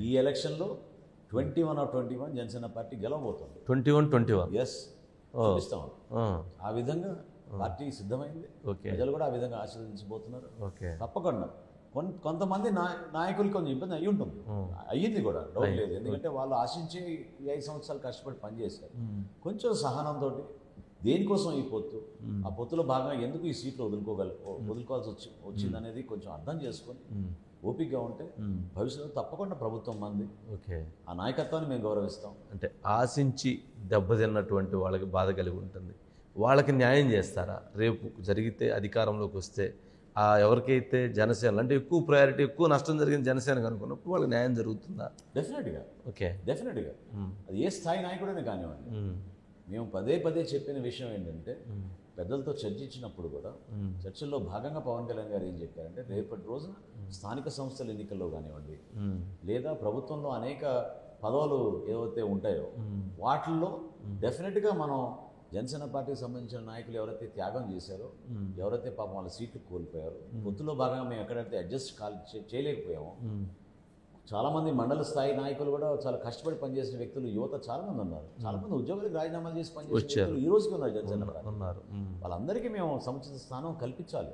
ఈ ఎలక్షన్లో 21 or 21 జనసేన పార్టీ గెలవబోతుంది. 21 ఎస్ చూపిస్తాం. ఆ విధంగా పార్టీ సిద్ధమైంది. ప్రజలు కూడా ఆ విధంగా ఆశీర్వదించబోతున్నారు. తప్పకుండా కొంతమంది నాయకులు కొంచెం ఇబ్బంది అయ్యి ఉంటుంది, అయ్యింది కూడా, డౌట్ లేదు. ఎందుకంటే వాళ్ళు ఆశించి 5 సంవత్సరాలు కష్టపడి పనిచేశారు. కొంచెం సహనంతో దేనికోసం ఈ పొత్తు, ఆ పొత్తులో భాగంగా ఎందుకు ఈ సీట్లు వదులుకోవాల్సి వచ్చింది అనేది కొంచెం అర్థం చేసుకొని ఓపికగా ఉంటే భవిష్యత్తులో తప్పకుండా ప్రభుత్వం మంది. ఆ నాయకత్వాన్ని మేము గౌరవిస్తాం. అంటే ఆశించి దెబ్బతిన్నటువంటి వాళ్ళకి బాధ కలిగి ఉంటుంది. వాళ్ళకి న్యాయం చేస్తారా? రేపు జరిగితే అధికారంలోకి వస్తే ఎవరికైతే జనసేన అంటే ఎక్కువ ప్రయారిటీ, ఎక్కువ నష్టం జరిగింది జనసేన అనుకున్నప్పుడు వాళ్ళకి న్యాయం జరుగుతుందా? డెఫినెట్గా. డెఫినెట్గా. అది ఏ స్థాయి నాయకుడైనా కానివ్వండి. మేము పదే చెప్పిన విషయం ఏంటంటే పెద్దలతో చర్చించినప్పుడు కూడా చర్చల్లో భాగంగా పవన్ కళ్యాణ్ గారు ఏం చెప్పారంటే రేపటి రోజున స్థానిక సంస్థల ఎన్నికల్లో కానివ్వండి లేదా ప్రభుత్వంలో అనేక పదవులు ఏవైతే ఉంటాయో వాటిల్లో డెఫినెట్గా మనం జనసేన పార్టీకి సంబంధించిన నాయకులు ఎవరైతే త్యాగం చేశారో, ఎవరైతే పాపం వాళ్ళ సీట్లు కోల్పోయారో, పొత్తులో భాగంగా మేము ఎక్కడైతే అడ్జస్ట్ చేయలేకపోయామో, చాలామంది మండల స్థాయి నాయకులు కూడా చాలా కష్టపడి పనిచేసిన వ్యక్తులు, యువత చాలామంది ఉన్నారు. చాలామంది ఉద్యోగులకు రాజీనామాలు చేసి పనిచేసిన వ్యక్తులు ఈ రోజుకి ఉన్నారు జనసేన పార్టీ. వాళ్ళందరికీ మేము సముచిత స్థానం కల్పించాలి.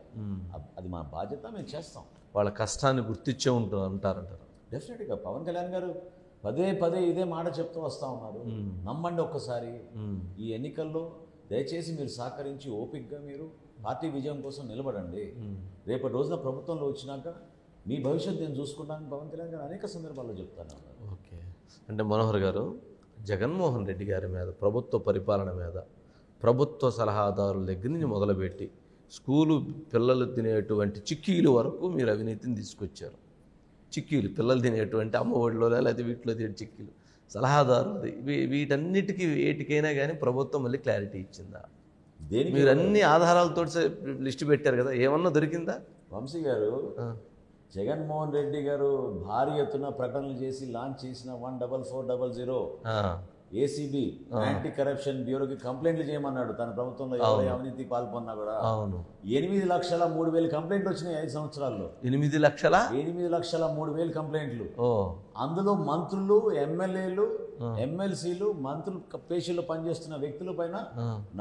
అది మా బాధ్యత, మేము చేస్తాం. వాళ్ళ కష్టాన్ని గుర్తించే ఉంటారంటారు. డెఫినెట్గా పవన్ కళ్యాణ్ గారు పదే పదే ఇదే మాట చెప్తూ వస్తూ ఉన్నారు. నమ్మండి ఒక్కసారి, ఈ ఎన్నికల్లో దయచేసి మీరు సహకరించి ఓపికగా మీరు పార్టీ విజయం కోసం నిలబడండి. రేపటి రోజున ప్రభుత్వంలో వచ్చినాక మీ భవిష్యత్తు నేను చూసుకుంటానని పవన్ కళ్యాణ్ గారు అనేక సందర్భాల్లో చెప్తాను. ఓకే, అంటే మనోహర్ గారు, జగన్మోహన్ రెడ్డి గారి మీద, ప్రభుత్వ పరిపాలన మీద, ప్రభుత్వ సలహాదారుల దగ్గర నుంచి మొదలుపెట్టి స్కూలు పిల్లలు తినేటువంటి చిక్కీలు వరకు మీరు అవినీతిని తీసుకొచ్చారు. చిక్కీలు పిల్లలు తినేటువంటి అమ్మఒడిలో లేకపోతే వీటిలో తినే చిక్కీలు, సలహాదారులు, వీటన్నిటికీ వేటికైనా కానీ ప్రభుత్వం మళ్ళీ క్లారిటీ ఇచ్చిందా? మీరు అన్ని ఆధారాలతో లిస్ట్ పెట్టారు కదా, ఏమన్నా దొరికిందా? వంశీ గారు, జగన్మోహన్ రెడ్డి గారు భారీ ఎత్తున ప్రకటనలు చేసి లాంచ్ చేసిన 14400 ఏసీబీ యాంటీ కరప్షన్ బ్యూరోకి కంప్లైంట్లు చేయమన్నాడు. తన ప్రభుత్వంలో ఎవరి అవినీతి పాల్పొన్నా కూడా 8,03,000 కంప్లైంట్లు వచ్చినాయి 5 సంవత్సరాల్లో. 8,03,000 కంప్లైంట్లు. అందులో మంత్రులు, ఎమ్మెల్యేలు, ఎమ్మెల్సీలు, మంత్రులు పేషీల్లో పనిచేస్తున్న వ్యక్తుల పైన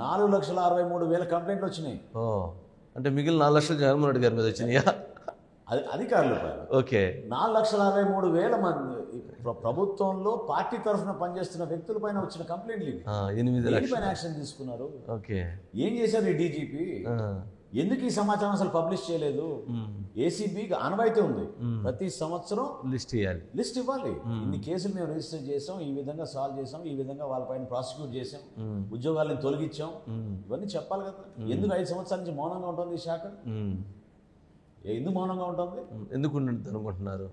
4,63,000 కంప్లైంట్లు వచ్చినాయి. అంటే మిగిలిన 4 లక్షలు జగన్మోహన్ రెడ్డి గారి మీద వచ్చినాయా? అది అధికారుల పైన. ఓకే, 4,63,000 మంది ప్రభుత్వంలో పార్టీ తరఫున పనిచేస్తున్న వ్యక్తుల పైన వచ్చిన కంప్లైంట్లు ఇవి. 8 లక్షల యాక్షన్ తీసుకున్నారు. ఓకే, ఏం చేశారు ఈ డీజీపీ? ఎందుకు ఈ సమాచారం అసలు పబ్లిష్ చేయలేదు? ఏసీబీకి ఆనవాయితీ ఉంది, ప్రతి సంవత్సరం లిస్ట్ ఇవ్వాలి. ఇన్ని కేసులు మేము రిజిస్టర్ చేసాం, ఈ విధంగా సాల్వ్ చేసాం, ఈ విధంగా వాళ్ళపైన ప్రాసిక్యూట్ చేసాం, ఉద్యోగాలను తొలగించాం, ఇవన్నీ చెప్పాలి కదా. ఎందుకు 5 సంవత్సరాల నుంచి మౌనంగా ఉంటుంది ఈ శాఖ? ఎందుకు మౌనంగా ఉంటుంది? ఎందుకు అనుకుంటున్నారు?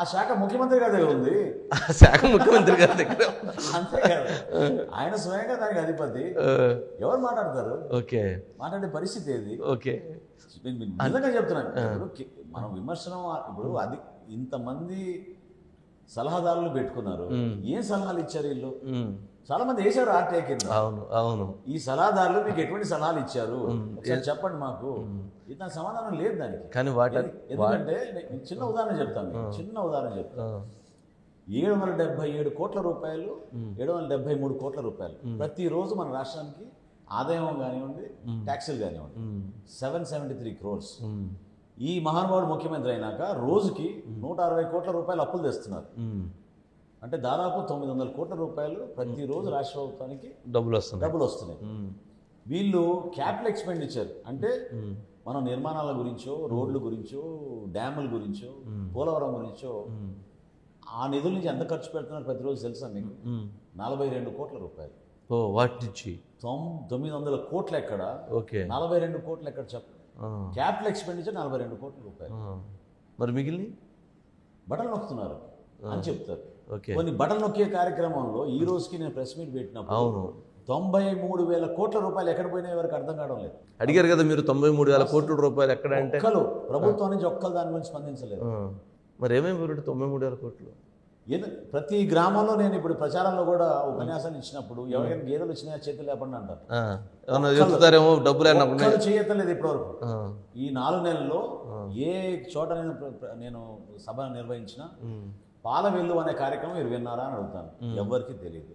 ఆ శాఖ ముఖ్యమంత్రి గారి దగ్గర ఉంది. ఆ శాఖ ముఖ్యమంత్రి గారి దగ్గర అంతే కదా, ఆయన స్వయంగా దానికి అధిపతి. ఎవరు మాట్లాడతారు? ఓకే, మాట్లాడే పరిస్థితి ఏది? ఓకే, నిజంగా చెప్తున్నాను. ఇప్పుడు మనం విమర్శనం, ఇప్పుడు అది ఇంతమంది సలహాదారులు పెట్టుకున్నారు, ఏం సలహాలు ఇచ్చారు వీళ్ళు? చాలా మంది వేశారు ఆర్టీఐ కింద. అవును అవును. ఈ సలహాదారులు మీకు ఎటువంటి సలహాలు ఇచ్చారు చెప్పండి మాకు. ఇది నాకు సమాధానం లేదు దానికి. కానీ ఎందుకంటే చిన్న ఉదాహరణ చెప్తాను, 777 కోట్ల రూపాయలు, 773 కోట్ల రూపాయలు ప్రతిరోజు మన రాష్ట్రానికి ఆదాయం కానివ్వండి, ట్యాక్సులు కానివ్వండి, 773 crores. ఈ మహానుభావుడు ముఖ్యమంత్రి అయినాక రోజుకి 160 కోట్ల రూపాయలు అప్పులు తెస్తున్నారు. అంటే దాదాపు 900 కోట్ల రూపాయలు ప్రతిరోజు రాష్ట్ర ప్రభుత్వానికి డబ్బులు వస్తున్నాయి. వీళ్ళు క్యాపిటల్ ఎక్స్పెండిచర్ అంటే మనం నిర్మాణాల గురించో, రోడ్ల గురించో, డ్యాముల గురించో, పోలవరం గురించో ఆ నిధుల నుంచి ఎంత ఖర్చు పెడుతున్నారు ప్రతిరోజు తెలుసా మీకు? 42 కోట్ల రూపాయలు. వాటి నుంచి 900 కోట్లు ఎక్కడ, 42 కోట్లు ఎక్కడ చెప్పు. క్యాపిటల్ ఎక్స్పెండిచర్ 42 కోట్ల రూపాయలు. మరి మిగిలిన బటన్ నొక్కుతున్నారు అని చెప్తారు. కొన్ని బటన్ నొక్కే కార్యక్రమంలో ఈ రోజుకి నేను ప్రెస్ మీట్ పెట్టినప్పుడు 93,000 కోట్ల రూపాయలు ఎక్కడ పోయినా ఎవరికి అర్థం కావడం లేదు. అడిగారు కదా మీరు, 93,000 కోట్ల రూపాయలు ఎక్కడ అంటే ప్రభుత్వం నుంచి ఒక్కరు దాని గురించి స్పందించలేదు. మరి ఏమేమి 93,000 కోట్లు? ప్రతి గ్రామంలో నేను ఇప్పుడు ప్రచారంలో కూడా ఉపన్యాసాలు ఇచ్చినప్పుడు ఎవరికైనా గేదెలు వచ్చినాయా చేతులు లేపండి అంటారు. డబ్బులు చేయట్లేదు ఇప్పటివరకు. ఈ 4 నెలల్లో ఏ చోట నేను సభ నిర్వహించినా పాల వెల్లు అనే కార్యక్రమం మీరు విన్నారా అని అడుగుతాను, ఎవరికి తెలియదు.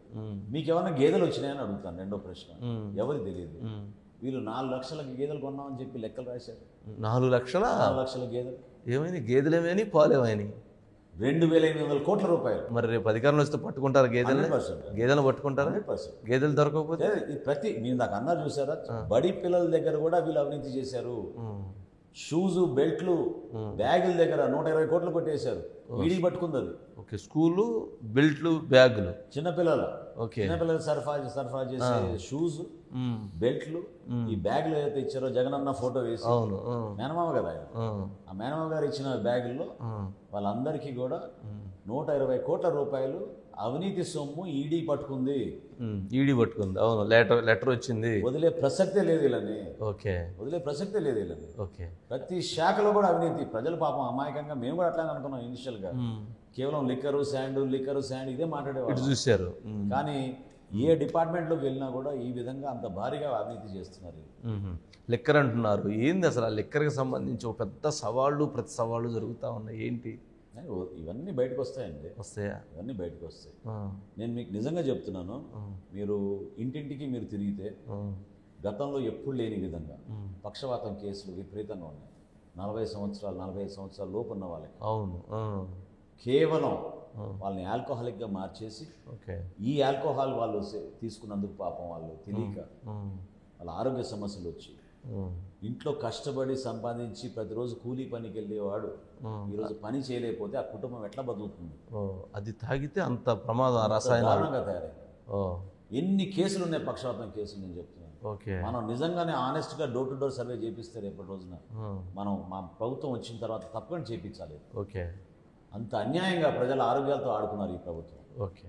మీకు ఏమన్నా గేదెలు వచ్చినాయని అడుగుతాను, రెండో ప్రశ్న, ఎవరికి తెలియదు. వీళ్ళు 4 లక్షల గేదెలు కొన్నామని చెప్పి లెక్కలు రాశారు. 4 లక్షల గేదెలు ఏమైంది? గేదెలు ఏమైనా పాలు ఏమైనా? 2,800 కోట్ల రూపాయలు. మరి రేపు అధికారంలో వస్తే పట్టుకుంటారు గేదెలను పట్టుకుంటారు. గేదెలు దొరకకపోతే మీరు నాకు అన్నారు చూసారా, బడి పిల్లల దగ్గర కూడా వీళ్ళు అవినీతి చేశారు. షూస్, బెల్ట్లు, బ్యాగుల దగ్గర 120 కోట్లు కొట్టేశారు. ఈడీ పట్టుకుంది అది. ఓకే, స్కూలు, బెల్ట్లు, బ్యాగులు, చిన్నపిల్లలు సరఫరా చేసే షూస్, బెల్ట్లు, ఈ బ్యాగులు ఏదైతే ఇచ్చారో జగనన్న ఫోటో వేసి, మేనమామ కదా ఆయన, ఆ మేనమామ గారు ఇచ్చిన బ్యాగుల్లో వాళ్ళందరికీ కూడా 120 కోట్ల రూపాయలు అవినీతి సొమ్ము ఈడీ పట్టుకుంది. అవును, లెటర్ వచ్చింది. వదిలే ప్రసక్తే లేదు వీళ్ళని. ఓకే, ప్రతి శాఖలో కూడా అవినీతి. ప్రజలు పాపం అమాయకంగా, మేము కూడా అట్లానే అనుకున్నాం ఇనిషియల్ గా, కేవలం లిక్కరు శాండ్ ఇదే మాట్లాడేవాళ్ళు చూశారు. కానీ ఏ డిపార్ట్మెంట్లోకి వెళ్ళినా కూడా ఈ విధంగా అంత భారీగా అవినీతి చేస్తున్నారు. లిక్కర్ అంటున్నారు, ఏంది అసలు? ఆ లిక్కర్కి సంబంధించి ఒక పెద్ద సవాళ్ళు, ప్రతి సవాళ్ళు జరుగుతూ ఉన్నాయి. ఏంటి ఇవన్నీ బయటకు వస్తాయండి? ఇవన్నీ బయటకు వస్తాయి. నేను మీకు నిజంగా చెప్తున్నాను, మీరు ఇంటింటికి మీరు తిరిగితే గతంలో ఎప్పుడు లేని విధంగా పక్షవాతం కేసులు విపరీతంగా ఉన్నాయి. 40 సంవత్సరాలు 45 సంవత్సరాల లోపు ఉన్న వాళ్ళకి అవును. కేవలం వాళ్ళని ఆల్కహాలిక్గా మార్చేసి ఓకే. ఈ ఆల్కహాల్ వాళ్ళు తీసుకున్నందుకు పాపం వాళ్ళు తెలియక వాళ్ళ ఆరోగ్య సమస్యలు వచ్చి ఇంట్లో కష్టపడి సంపాదించి ప్రతిరోజు కూలీ పనికి వెళ్ళేవాడు ఈరోజు పని చేయలేకపోతే ఆ కుటుంబం ఎట్లా బతుకుతుంది? అది తాగితే అంత ప్రమాదం, రసాయనాలు దారుణంగా తయారైంది. ఎన్ని కేసులు ఉన్నాయి, పక్షవాతం కేసులు నేను చెప్తున్నాను. ఓకే. మనం నిజంగానే ఆనెస్ట్గా డోర్ టు డోర్ సర్వే చేపిస్తే రేపటి రోజున మనం మా ప్రభుత్వం వచ్చిన తర్వాత తప్పకుండా చేయించాలి. ఓకే. అంత అన్యాయంగా ప్రజల ఆరోగ్యాలతో ఆడుకున్నారు ఈ ప్రభుత్వం. ఓకే.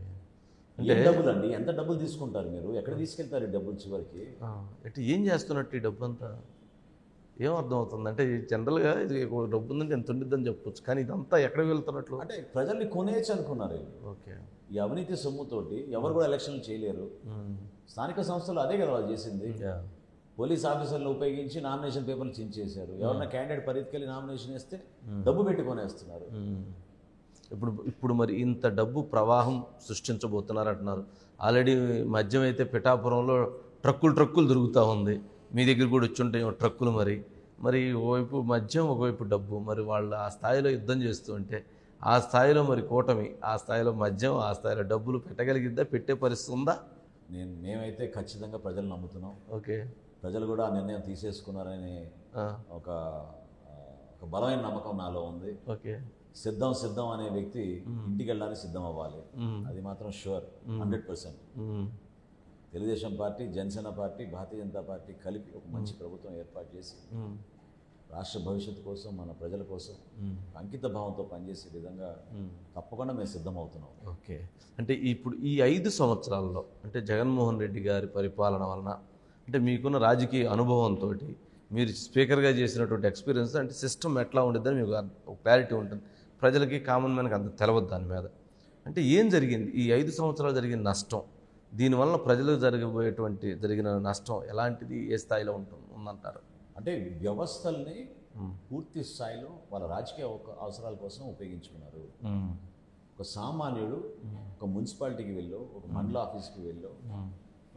అంటే డబ్బులు అండి, ఎంత డబ్బులు తీసుకుంటారు మీరు? ఎక్కడ తీసుకెళ్తారు ఈ డబ్బులు చివరికి? అంటే ఏం చేస్తున్నట్టు ఈ డబ్బు అంతా ఏం అర్థం అవుతుంది? అంటే జనరల్గా ఇది డబ్బు ఉందంటే ఎంత ఉండిద్దని చెప్పొచ్చు, కానీ ఇదంతా ఎక్కడికి వెళ్తున్నట్లు? అంటే ప్రజల్ని కొనేయచ్చు అనుకున్నారు. ఓకే. ఈ అవినీతి సొమ్ముతోటి ఎవరు కూడా ఎలక్షన్లు చేయలేరు. స్థానిక సంస్థలు అదే కదా వాళ్ళు చేసింది. పోలీస్ ఆఫీసర్లు ఉపయోగించి నామినేషన్ పేపర్లు చించేశారు. ఎవరైనా క్యాండిడేట్ పరిధికెళ్ళి నామినేషన్ వేస్తే డబ్బు పెట్టి కొనేస్తున్నారు. ఇప్పుడు మరి ఇంత డబ్బు ప్రవాహం సృష్టించబోతున్నారు అంటున్నారు. ఆల్రెడీ మద్యం అయితే పిఠాపురంలో ట్రక్కులు తిరుగుతూ ఉంది. మీ దగ్గర కూడా వచ్చి ఉంటాయి ట్రక్కులు. మరి ఓవైపు మద్యం, ఒకవైపు డబ్బు. మరి వాళ్ళు ఆ స్థాయిలో యుద్ధం చేస్తూ ఉంటే, ఆ స్థాయిలో మరి కూటమి, ఆ స్థాయిలో మద్యం, ఆ స్థాయిలో డబ్బులు పెట్టగలిగిద్దా? పెట్టే పరిస్థితి ఉందా? మేమైతే ఖచ్చితంగా ప్రజలు నమ్ముతున్నాం. ఓకే. ప్రజలు కూడా ఆ నిర్ణయం తీసేసుకున్నారని ఒక బలమైన నమ్మకం నాలో ఉంది. ఓకే. సిద్ధం అనే వ్యక్తి ఇంటికి వెళ్ళడానికి సిద్ధం అవ్వాలి. అది మాత్రం sure, 100%. Telugu Desam party, Janasena party, Bharatiya Janata party కలిపి ఒక మంచి ప్రభుత్వం ఏర్పాటు చేసి రాష్ట్ర భవిష్యత్తు కోసం, మన ప్రజల కోసం అంకిత భావంతో పనిచేసే విధంగా తప్పకుండా మేము సిద్ధమవుతున్నాం. ఓకే. అంటే ఇప్పుడు ఈ 5 సంవత్సరాల్లో అంటే జగన్మోహన్ రెడ్డి గారి పరిపాలన వలన, అంటే మీకున్న రాజకీయ అనుభవంతో, మీరు స్పీకర్గా చేసినటువంటి ఎక్స్పీరియన్స్, అంటే సిస్టమ్ ఎట్లా ఉండిద్దని మీకు ఒక క్లారిటీ ఉంటుంది. ప్రజలకి, కామన్ మ్యాన్కి అంత తెలవద్దు దాని మీద. అంటే ఏం జరిగింది ఈ 5 సంవత్సరాలు జరిగిన నష్టం, దీనివల్ల ప్రజలకు జరిగిన నష్టం ఎలాంటిది, ఏ స్థాయిలో ఉందంటారు? అంటే వ్యవస్థల్ని పూర్తి స్థాయిలో వాళ్ళ రాజకీయ అవసరాల కోసం ఉపయోగించుకున్నారు. ఒక సామాన్యుడు ఒక మున్సిపాలిటీకి వెళ్ళో, ఒక మండల ఆఫీస్కి వెళ్ళో,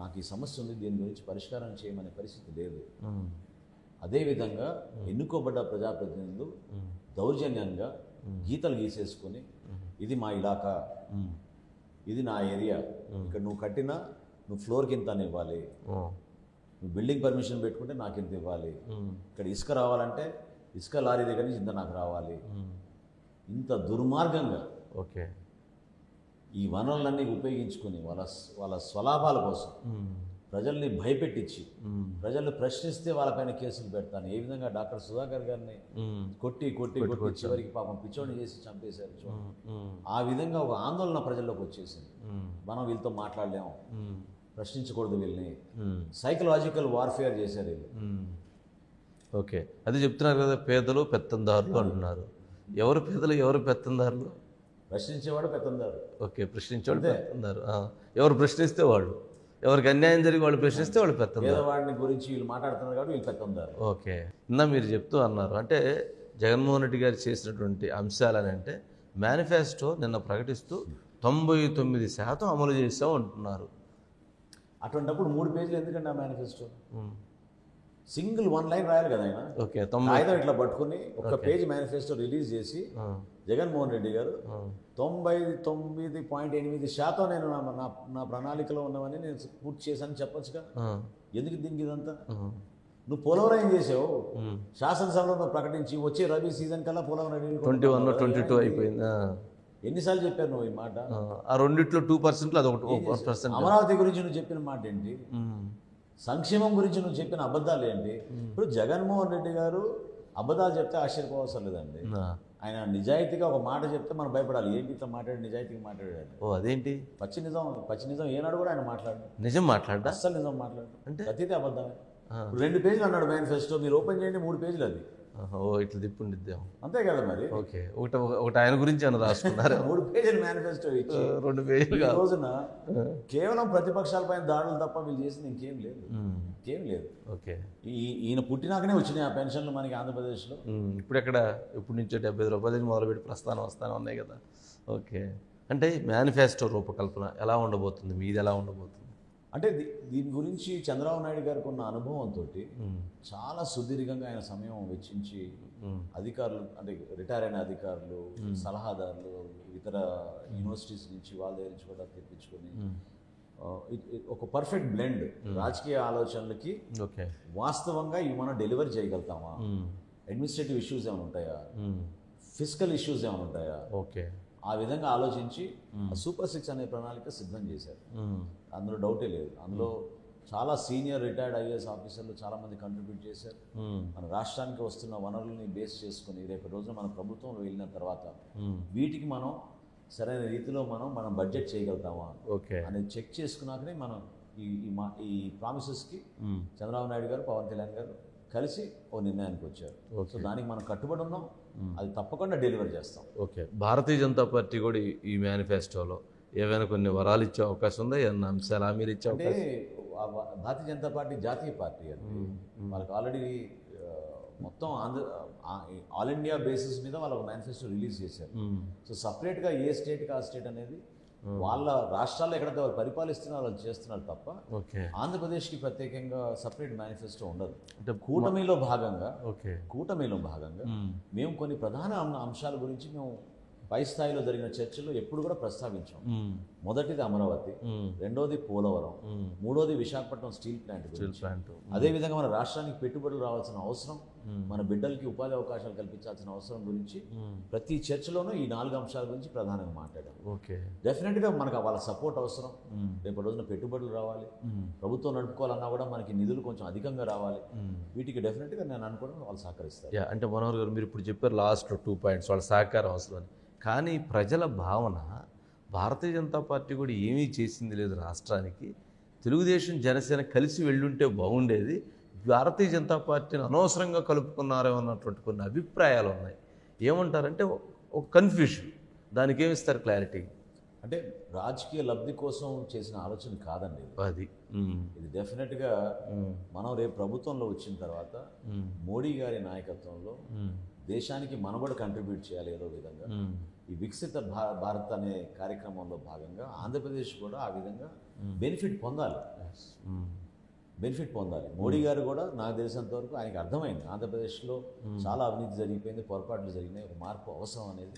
నాకు ఈ సమస్య ఉంది, దీని గురించి పరిష్కారం చేయమనే పరిస్థితి లేదు. అదేవిధంగా ఎన్నుకోబడ్డ ప్రజాప్రతినిధులు దౌర్జన్యంగా గీతలు గీసేసుకొని, ఇది మా ఇలాకా, ఇది నా ఏరియా, ఇక్కడ నువ్వు కట్టినా నువ్వు ఫ్లోర్కి ఇంత అని ఇవ్వాలి, నువ్వు బిల్డింగ్ పర్మిషన్ పెట్టుకుంటే నాకు ఇంత ఇవ్వాలి, ఇక్కడ ఇసుక రావాలంటే ఇసుక లారీ దగ్గర నుంచి ఇంత నాకు రావాలి. ఇంత దుర్మార్గంగా ఓకే ఈ వనరులన్నీ ఉపయోగించుకొని వాళ్ళ స్వలాభాల కోసం ప్రజల్ని భయపెట్టించి, ప్రజల్ని ప్రశ్నిస్తే వాళ్ళపైన కేసులు పెడతాను. ఏ విధంగా డాక్టర్ సుధాకర్ గారిని కొట్టి చివరికి పాపం పిచ్చోడిని చేసి చంపేశారు. ఆ విధంగా ఒక ఆందోళన ప్రజల్లోకి వచ్చేసింది. మనం వీళ్ళతో మాట్లాడలేము, ప్రశ్నించకూడదు వీళ్ళని, సైకలాజికల్ వార్ఫేర్ చేశారు వీళ్ళు. ఓకే, అది చెప్తున్నారు కదా, పేదలు పెత్తందారులు అంటున్నారు. ఎవరు పేదలు, ఎవరు పెత్తందారులు? ప్రశ్నించేవాడు పెత్తందారు. ఓకే, ప్రశ్నించేవాడు పెత్తందారు. ఎవరు ప్రశ్నిస్తే వాళ్ళు, ఎవరికి అన్యాయం జరిగి వాళ్ళు ప్రశ్నిస్తే వాళ్ళు పెత్తందారు. పేదవాడిని గురించి వీళ్ళు మాట్లాడుతున్నారు కాబట్టి వీళ్ళు పెత్తందారు. ఓకే, ఇందా మీరు చెప్తూ అన్నారు, అంటే జగన్మోహన్ రెడ్డి గారు చేసినటువంటి అంశాలని, అంటే మేనిఫెస్టో నిన్న ప్రకటిస్తూ 99% అమలు చేసాం అంటున్నారు. అటువంటిప్పుడు 3 పేజీలు ఎందుకంటే ఆ మేనిఫెస్టో? సింగిల్ 1 లైన్ రాయాలి కదా ఆయన. ఓకే, కాగితం ఇట్లా పట్టుకుని ఒక పేజ్ మేనిఫెస్టో రిలీజ్ చేసి జగన్మోహన్ రెడ్డి గారు 99.8% నేను నా ప్రణాళికలో ఉన్నవని నేను పూర్తి చేశాను చెప్పొచ్చుగా. ఎందుకు దీనికి ఇదంతా? నువ్వు పోలవరం ఏం చేసావు? శాసనసభలో ప్రకటించి వచ్చే రబీ సీజన్ కల్లా పోలవరం 21-22 అయిపోయింది. ఎన్నిసార్లు చెప్పారు నువ్వు ఈ మాట? ఆ రెండిట్లో 2%, అదొకటి 1%. అమరావతి గురించి నువ్వు చెప్పిన మాట ఏంటి? సంక్షేమం గురించి నువ్వు చెప్పిన అబద్ధాలు ఏంటి? ఇప్పుడు జగన్మోహన్ రెడ్డి గారు అబద్ధాలు చెప్తే ఆశ్చర్యపోవసరం లేదండి. ఆయన నిజాయితీగా ఒక మాట చెప్తే మనం భయపడాలి. ఏంటి ఇట్లా మాట్లాడి నిజాయితీగా మాట్లాడాడు? అదేంటి పచ్చి నిజం ఏనాడు కూడా ఆయన మాట్లాడు. నిజం మాట్లాడు, అస్సలు నిజం మాట్లాడు అంటే ప్రతిదీ అబద్ధమే. 2 పేజీలు అన్నాడు మేనిఫెస్టో, మీరు ఓపెన్ చేయండి 3 పేజీలు అది. ఇట్లా తిప్పుండిద్దాం, అంతే కదా మరి. ఓకే, ఒకటి ఆయన గురించి అని రాసుకున్నారు. 3 పేజీలు మేనిఫెస్టో ఇచ్చి 2 పేజీలు ఈ రోజున కేవలం ప్రతిపక్షాలపైన దాడులు తప్ప వీళ్ళు చేసింది ఇంకేం లేదు. ఓకే, ఈయన పుట్టినాకనే వచ్చినాయి ఆ పెన్షన్లు మనకి ఆంధ్రప్రదేశ్లో. ఇప్పుడు నుంచో 75 రూపాయలు మొదలుపెట్టి ప్రస్థానం వస్తానే ఉన్నాయి కదా. ఓకే, అంటే మేనిఫెస్టో రూపకల్పన ఎలా ఉండబోతుంది, మీది ఎలా ఉండబోతుంది? అంటే దీని గురించి చంద్రబాబు నాయుడు గారికి ఉన్న అనుభవంతో చాలా సుదీర్ఘంగా ఆయన సమయం వెచ్చించి అధికారులు అంటే రిటైర్ అయిన అధికారులు సలహాదారులు ఇతర యూనివర్సిటీస్ నుంచి వాళ్ళ దగ్గర నుంచి కూడా తెప్పించుకొని ఒక పర్ఫెక్ట్ బ్లెండ్ రాజకీయ ఆలోచనలకి వాస్తవంగా ఇవి మనం డెలివరీ చేయగలుగుతామా, అడ్మినిస్ట్రేటివ్ ఇష్యూస్ ఏమైనా ఉంటాయా, ఫిజికల్ ఇష్యూస్ ఏమైనా ఉంటాయా, ఆ విధంగా ఆలోచించి సూపర్ 6 అనే ప్రణాళిక సిద్ధం చేశారు. అందులో డౌటే లేదు. అందులో చాలా సీనియర్ రిటైర్డ్ ఐఏఎస్ ఆఫీసర్లు చాలామంది కంట్రిబ్యూట్ చేశారు. మన రాష్ట్రానికి వస్తున్న వనరులని బేస్ చేసుకుని రేపటి రోజున మన ప్రభుత్వంలో వెళ్ళిన తర్వాత వీటికి మనం సరైన రీతిలో మనం బడ్జెట్ చేయగలుగుతామా అనేది చెక్ చేసుకున్నాకనే మనం ఈ ప్రామిసెస్కి చంద్రబాబు నాయుడు గారు పవన్ కళ్యాణ్ గారు కలిసి ఓ నిర్ణయానికి వచ్చారు. సో దానికి మనం కట్టుబడి ఉన్నాం, అది తప్పకుండా డెలివరీ చేస్తాం. భారతీయ జనతా పార్టీ కూడా ఈ మేనిఫెస్టోలో ఏవైనా కొన్ని వరాలు ఇచ్చే అవకాశం ఉందా, ఏమన్నా అంశాలు హామీలు ఇచ్చే అంటే భారతీయ జనతా పార్టీ జాతీయ పార్టీ అండి. వాళ్ళకి ఆల్రెడీ మొత్తం ఆల్ ఇండియా బేసిస్ మీద వాళ్ళ మేనిఫెస్టో రిలీజ్ చేశారు. సో సపరేట్గా ఏ స్టేట్కి ఆ స్టేట్ అనేది వాళ్ళ రాష్ట్రాల్లో ఎక్కడైతే వాళ్ళు పరిపాలిస్తున్నారు వాళ్ళు చేస్తున్నారు తప్ప ఆంధ్రప్రదేశ్కి ప్రత్యేకంగా సపరేట్ మేనిఫెస్టో ఉండదు. అంటే కూటమిలో భాగంగా మేము కొన్ని ప్రధాన అంశాల గురించి మేము పై స్థాయిలో జరిగిన చర్చల్లో ఎప్పుడు కూడా ప్రస్తావించాం. మొదటిది అమరావతి, రెండోది పోలవరం, మూడోది విశాఖపట్నం స్టీల్ ప్లాంట్. అదేవిధంగా మన రాష్ట్రానికి పెట్టుబడులు రావాల్సిన అవసరం, మన బిడ్డలకి ఉపాధి అవకాశాలు కల్పించాల్సిన అవసరం గురించి ప్రతి చర్చలోనూ ఈ 4 అంశాల గురించి ప్రధానంగా మాట్లాడాం. డెఫినెట్గా మనకు వాళ్ళ సపోర్ట్ అవసరం. రేపటి రోజున పెట్టుబడులు రావాలి, ప్రభుత్వం నడుపుకోవాలన్నా కూడా మనకి నిధులు కొంచెం అధికంగా రావాలి. వీటికి డెఫినెట్గా నేను అనుకోవడం వాళ్ళు సహకరిస్తారు. అంటే మనోహర్ గారు మీరు ఇప్పుడు చెప్పారు లాస్ట్లో 2 పాయింట్స్ వాళ్ళ సహకారం అవసరం అని. కానీ ప్రజల భావన భారతీయ జనతా పార్టీ కూడా ఏమీ చేసింది లేదు రాష్ట్రానికి, తెలుగుదేశం జనసేన కలిసి వెళ్ళుంటే బాగుండేది, భారతీయ జనతా పార్టీని అనవసరంగా కలుపుకున్నారేమో అన్నటువంటి కొన్ని అభిప్రాయాలు ఉన్నాయి. ఏమంటారంటే ఒక కన్ఫ్యూషన్, దానికి ఏమిస్తారు క్లారిటీ? అంటే రాజకీయ లబ్ధి కోసం చేసిన ఆలోచన కాదండి అది. ఇది డెఫినెట్గా మనం రేపు ప్రభుత్వంలో వచ్చిన తర్వాత మోడీ గారి నాయకత్వంలో దేశానికి మనబడి కంట్రిబ్యూట్ చేయాలి ఏదో విధంగా. ఈ వికసిత భారత్ అనే కార్యక్రమంలో భాగంగా ఆంధ్రప్రదేశ్ కూడా ఆ విధంగా బెనిఫిట్ పొందాలి. మోడీ గారు కూడా నాకు తెలిసినంత వరకు ఆయనకి అర్థమైంది ఆంధ్రప్రదేశ్లో చాలా అవినీతి జరిగిపోయింది, పొరపాట్లు జరిగినాయి, ఒక మార్పు అవసరం అనేది.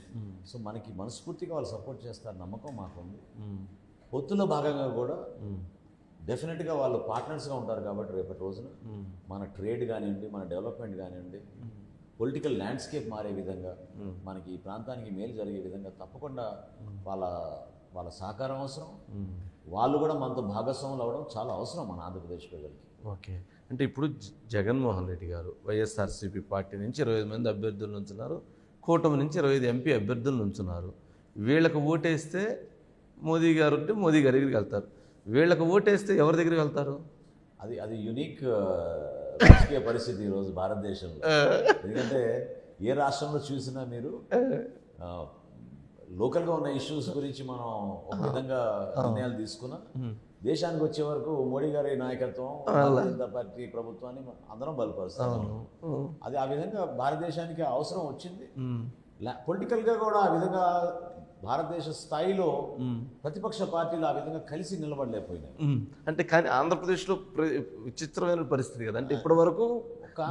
సో మనకి మనస్ఫూర్తిగా వాళ్ళు సపోర్ట్ చేస్తారు నమ్మకం మాకుంది. పొత్తులో భాగంగా కూడా డెఫినెట్గా వాళ్ళు పార్ట్నర్స్గా ఉంటారు కాబట్టి రేపటి రోజున మన ట్రేడ్ కానివ్వండి, మన డెవలప్మెంట్ కానివ్వండి, పొలిటికల్ ల్యాండ్స్కేప్ మారే విధంగా, మనకి ఈ ప్రాంతానికి మేలు జరిగే విధంగా తప్పకుండా వాళ్ళ సహకారం అవసరం. వాళ్ళు కూడా మనతో భాగస్వాములు అవ్వడం చాలా అవసరం మన ఆంధ్రప్రదేశ్ ప్రజలకి. అంటే ఇప్పుడు జగన్మోహన్ రెడ్డి గారు వైఎస్ఆర్సీపీ పార్టీ నుంచి 25 మంది అభ్యర్థులు నుంచున్నారు, కూటమి నుంచి 25 ఎంపీ అభ్యర్థులు నుంచున్నారు. వీళ్ళకు ఓటేస్తే మోదీ గారు ఉంటే మోదీ గారి దగ్గరికి వెళ్తారు, వీళ్ళకు ఓటేస్తే ఎవరి దగ్గరికి వెళ్తారు? అది యునిక్ రాజకీయ పరిస్థితి ఈరోజు భారతదేశంలో. ఎందుకంటే ఏ రాష్ట్రంలో చూసినా మీరు లోకల్గా ఉన్న ఇష్యూస్ గురించి మనం ఒక విధంగా నిర్ణయాలు తీసుకున్నా, దేశానికి వచ్చే వరకు మోడీ గారి నాయకత్వం, భారతీయ జనతా పార్టీ ప్రభుత్వాన్ని అందరం బలపరుస్తాం. అది ఆ విధంగా భారతదేశానికి అవసరం వచ్చింది. పొలిటికల్గా కూడా ఆ విధంగా భారతదేశ స్థాయిలో ప్రతిపక్ష పార్టీలు ఆ విధంగా కలిసి నిలబడలేకపోయినాయి. అంటే కానీ ఆంధ్రప్రదేశ్లో విచిత్రమైన పరిస్థితి కదా. అంటే ఇప్పటి వరకు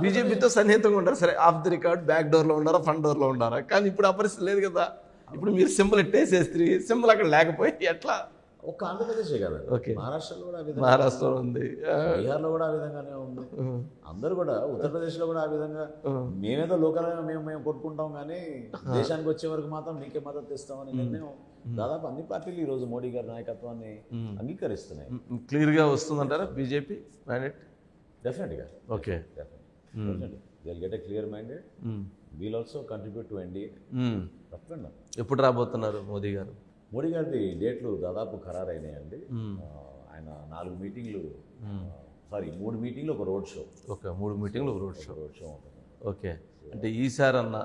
బీజేపీతో సన్నిహితంగా ఉంటారు, సరే ఆఫ్ ది రికార్డ్ బ్యాక్ డోర్లో ఉండారా, ఫ్రంట్ డోర్లో ఉండారా, కానీ ఇప్పుడు ఆ పరిస్థితి లేదు కదా. ఇప్పుడు మీరు సింబల్ ఎట్టేసేస్తే సింబల్ అక్కడ లేకపోయి ఎట్లా? ఒక్క ఆంధ్రప్రదేశే కదా, మహారాష్ట్రలో కూడా మహారాష్ట్రలో ఉంది, బీహార్లో కూడా ఆ విధంగానే ఉంది, అందరూ కూడా ఉత్తరప్రదేశ్లో కూడా ఆ విధంగా మేమేదో లోకల్గా మేము కొట్టుకుంటాం కానీ దేశానికి వచ్చే వరకు మాత్రం మీకే మద్దతు ఇస్తామని నిర్ణయం దాదాపు అన్ని పార్టీలు ఈరోజు మోడీ గారి నాయకత్వాన్ని అంగీకరిస్తున్నాయి. క్లియర్గా వస్తుందంటారా బీజేపీ మ్యాండేట్? డెఫినెట్గా they'll get a clear mandate. We'll also contribute to NDA. తప్పకుండా. ఎప్పుడు రాబోతున్నారు మోదీ గారు? మోడీ గారి డేట్లు దాదాపు ఖరారైనాయండి. ఆయన 3 మీటింగ్లు ఒక రోడ్ షో. 3 మీటింగ్లు ఒక రోడ్ షో ఉంటుంది. ఓకే. అంటే ఈసారి అన్న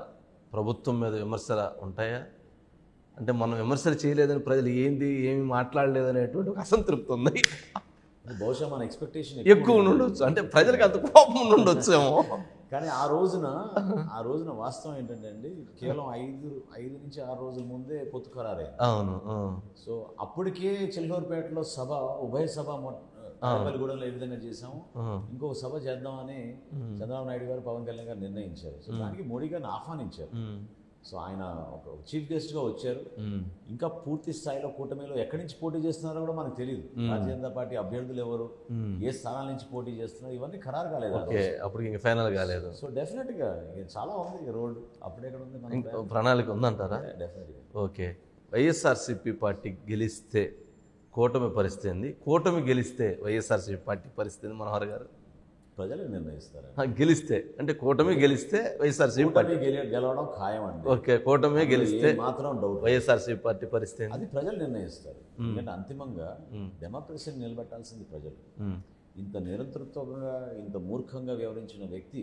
ప్రభుత్వం మీద విమర్శలు ఉంటాయా? అంటే మనం విమర్శలు చేయలేదని ప్రజలు ఏమి మాట్లాడలేదనేటువంటి ఒక అసంతృప్తి ఉంది. బహుశా మన ఎక్స్పెక్టేషన్ ఎక్కువ ఉండొచ్చు, అంటే ప్రజలకు అంత కోపం ఉండొచ్చు ఏమో. కానీ ఆ రోజున వాస్తవం ఏంటంటే అండి, కేవలం 5 నుంచి 6 రోజుల ముందే పొత్తు ఖరారైంది. అవును. సో అప్పటికే చిల్హూరుపేటలో ఉభయ సభ పల్లిగూడెంలో ఏ విధంగా చేసాము, ఇంకొక సభ చేద్దామని చంద్రబాబు నాయుడు గారు, పవన్ కళ్యాణ్ గారు నిర్ణయించారు. సో దానికి మోడీ గారిని ఆహ్వానించారు. సో ఆయన ఒక చీఫ్ గెస్ట్గా వచ్చారు. ఇంకా పూర్తి స్థాయిలో కూటమిలో ఎక్కడి నుంచి పోటీ చేస్తున్నారో కూడా మనకు తెలియదు. భారతీయ జనతా పార్టీ అభ్యర్థులు ఎవరు, ఏ స్థానాల నుంచి పోటీ చేస్తున్నారు, ఇవన్నీ ఖరారు కాలేదు. అప్పుడు ఇంకా ఫైనల్ కాలేదు. సో డెఫినెట్గా చాలా ఉంది రోడ్. అప్పుడు ఎక్కడ ఉంది మన ప్రణాళిక ఉందంటారా? డెఫినెట్గా. ఓకే. వైఎస్ఆర్సీపీ పార్టీ గెలిస్తే కూటమి పరిస్థితి ఏంది? కూటమి గెలిస్తే వైఎస్ఆర్సీపీ పార్టీ పరిస్థితి మనోహర్ గారు? ప్రజలు నిర్ణయిస్తారు. గెలిస్తే అంటే కూటమి గెలిస్తే వైఎస్ఆర్సీపీ పార్టీ గెలవడం ఖాయం అండి. ఓకే. కూటమి గెలిస్తే మాత్రం డౌట్ వైఎస్ఆర్సీపీ పార్టీ పరిస్థితి అది ప్రజలు నిర్ణయిస్తారు. ఎందుకంటే అంతిమంగా డెమోక్రసీని నిలబెట్టాల్సింది ప్రజలు. ఇంత నిరంతరత్వంగా ఇంత మూర్ఖంగా వ్యవహరించిన వ్యక్తి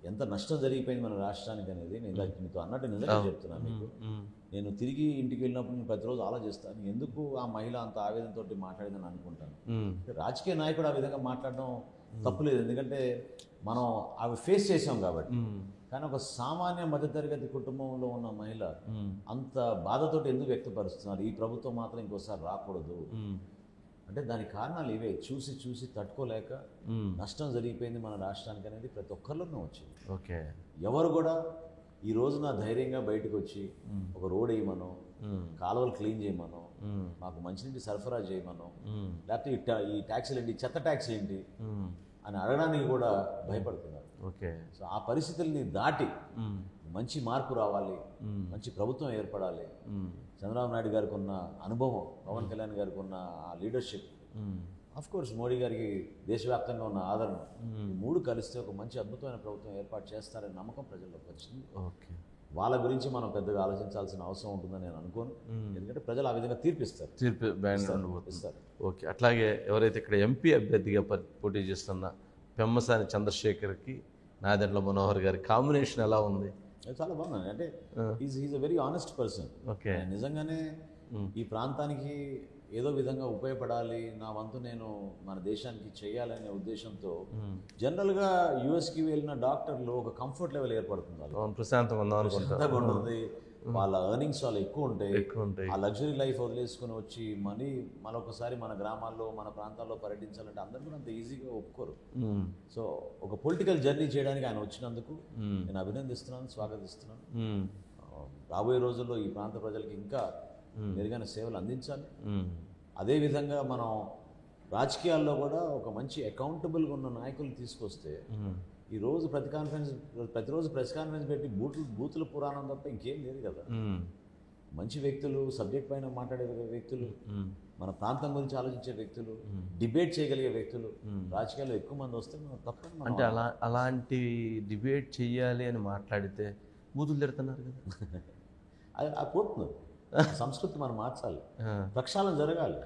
ఎంత నష్టం జరిగిపోయింది మన రాష్ట్రానికి అనేది నేను మీతో అన్నట్టు నిజంగా చెప్తున్నాను మీకు. నేను తిరిగి ఇంటికి వెళ్ళినప్పుడు నేను ప్రతిరోజు ఆలోచిస్తాను, ఎందుకు ఆ మహిళ అంత ఆవేదనతో మాట్లాడిందని అనుకుంటాను. రాజకీయ నాయకుడు ఆ విధంగా మాట్లాడడం తప్పులేదు, ఎందుకంటే మనం అవి ఫేస్ చేసాం కాబట్టి. కానీ ఒక సామాన్య మధ్యతరగతి కుటుంబంలో ఉన్న మహిళ అంత బాధతోటి ఎందుకు వ్యక్తపరుస్తున్నారు? ఈ ప్రభుత్వం మాత్రం ఇంకోసారి రాకూడదు అంటే దానికి కారణాలు ఇవే. చూసి చూసి తట్టుకోలేక నష్టం జరిగిపోయింది మన రాష్ట్రానికి అనేది ప్రతి ఒక్కరిలోనూ వచ్చింది. ఓకే. ఎవరు కూడా ఈ రోజున ధైర్యంగా బయటకు వచ్చి ఒక రోడ్ వేయమనో, కాలువలు క్లీన్ చేయమనో, మాకు మంచినీటి సరఫరా చేయమనో, లేకపోతే ఈ ట్యాక్సీలు ఏంటి, చెత్త ట్యాక్స్ ఏంటి అని అడగడానికి కూడా భయపడుతున్నారు. ఓకే. సో ఆ పరిస్థితుల్ని దాటి మంచి మార్పు రావాలి, మంచి ప్రభుత్వం ఏర్పడాలి. చంద్రబాబు నాయుడు గారికి ఉన్న అనుభవం, పవన్ కళ్యాణ్ గారికి ఉన్న ఆ లీడర్షిప్, కోర్స్ మోడీ గారికి దేశవ్యాప్తంగా ఉన్న ఆదరణ, ఈ మూడు కలిస్తే ఒక మంచి అద్భుతమైన ప్రభుత్వం ఏర్పాటు చేస్తారనే నమ్మకం ప్రజల్లోకి వచ్చింది. ఓకే. వాళ్ళ గురించి మనం పెద్దగా ఆలోచించాల్సిన అవసరం ఉంటుందని నేను అనుకోను. ఎందుకంటే ప్రజలు ఆ విధంగా తీర్పిస్తారు. ఓకే. అట్లాగే ఎవరైతే ఇక్కడ ఎంపీ అభ్యర్థిగా పోటీ చేస్తున్న పెమ్మసాని చంద్రశేఖర్కి నాదెండ్ల మనోహర్ గారి కాంబినేషన్ ఎలా ఉంది? చాలా బాగుంది. అంటే is a very honest person. Okay. నిజంగానే ఈ ప్రాంతానికి ఏదో విధంగా ఉపయోగపడాలి, నా వంతు నేను మన దేశానికి చేయాలనే ఉద్దేశంతో జనరల్గా యూఎస్కి వెళ్ళిన డాక్టర్లు ఒక కంఫర్ట్ లెవెల్ ఏర్పడుతుంది. ప్రశాంతంగా ఉంటుంది, వాళ్ళ ఎర్నింగ్స్ చాలా ఎక్కువ ఉంటాయి. ఆ లగ్జరీ లైఫ్ వదిలేసుకుని వచ్చి మరొకసారి మన గ్రామాల్లో మన ప్రాంతాల్లో పర్యటించాలంటే అందరూ కూడా అంత ఈజీగా ఒప్పుకోరు. సో ఒక పొలిటికల్ జర్నీ చేయడానికి ఆయన వచ్చినందుకు నేను అభినందిస్తున్నాను, స్వాగతిస్తున్నాను. రాబోయే రోజుల్లో ఈ ప్రాంత ప్రజలకి ఇంకా మెరుగైన సేవలు అందించాలి. అదేవిధంగా మనం రాజకీయాల్లో కూడా ఒక మంచి అకౌంటబుల్గా ఉన్న నాయకులు తీసుకొస్తే ఈరోజు ప్రతిరోజు ప్రెస్ కాన్ఫరెన్స్ పెట్టి బూతుల పురాణం తప్ప ఇంకేం లేదు కదా. మంచి వ్యక్తులు, సబ్జెక్ట్ పైన మాట్లాడే వ్యక్తులు, మన ప్రాంతం గురించి ఆలోచించే వ్యక్తులు, డిబేట్ చేయగలిగే వ్యక్తులు రాజకీయాల్లో ఎక్కువ మంది వస్తే తప్ప అంటే అలాంటి డిబేట్ చేయాలి అని మాట్లాడితే బూతులు తిడుతున్నారు కదా. అది పోతున్నారు. సంస్కృతి మనం మార్చాలి, ప్రక్షాళన జరగాలి.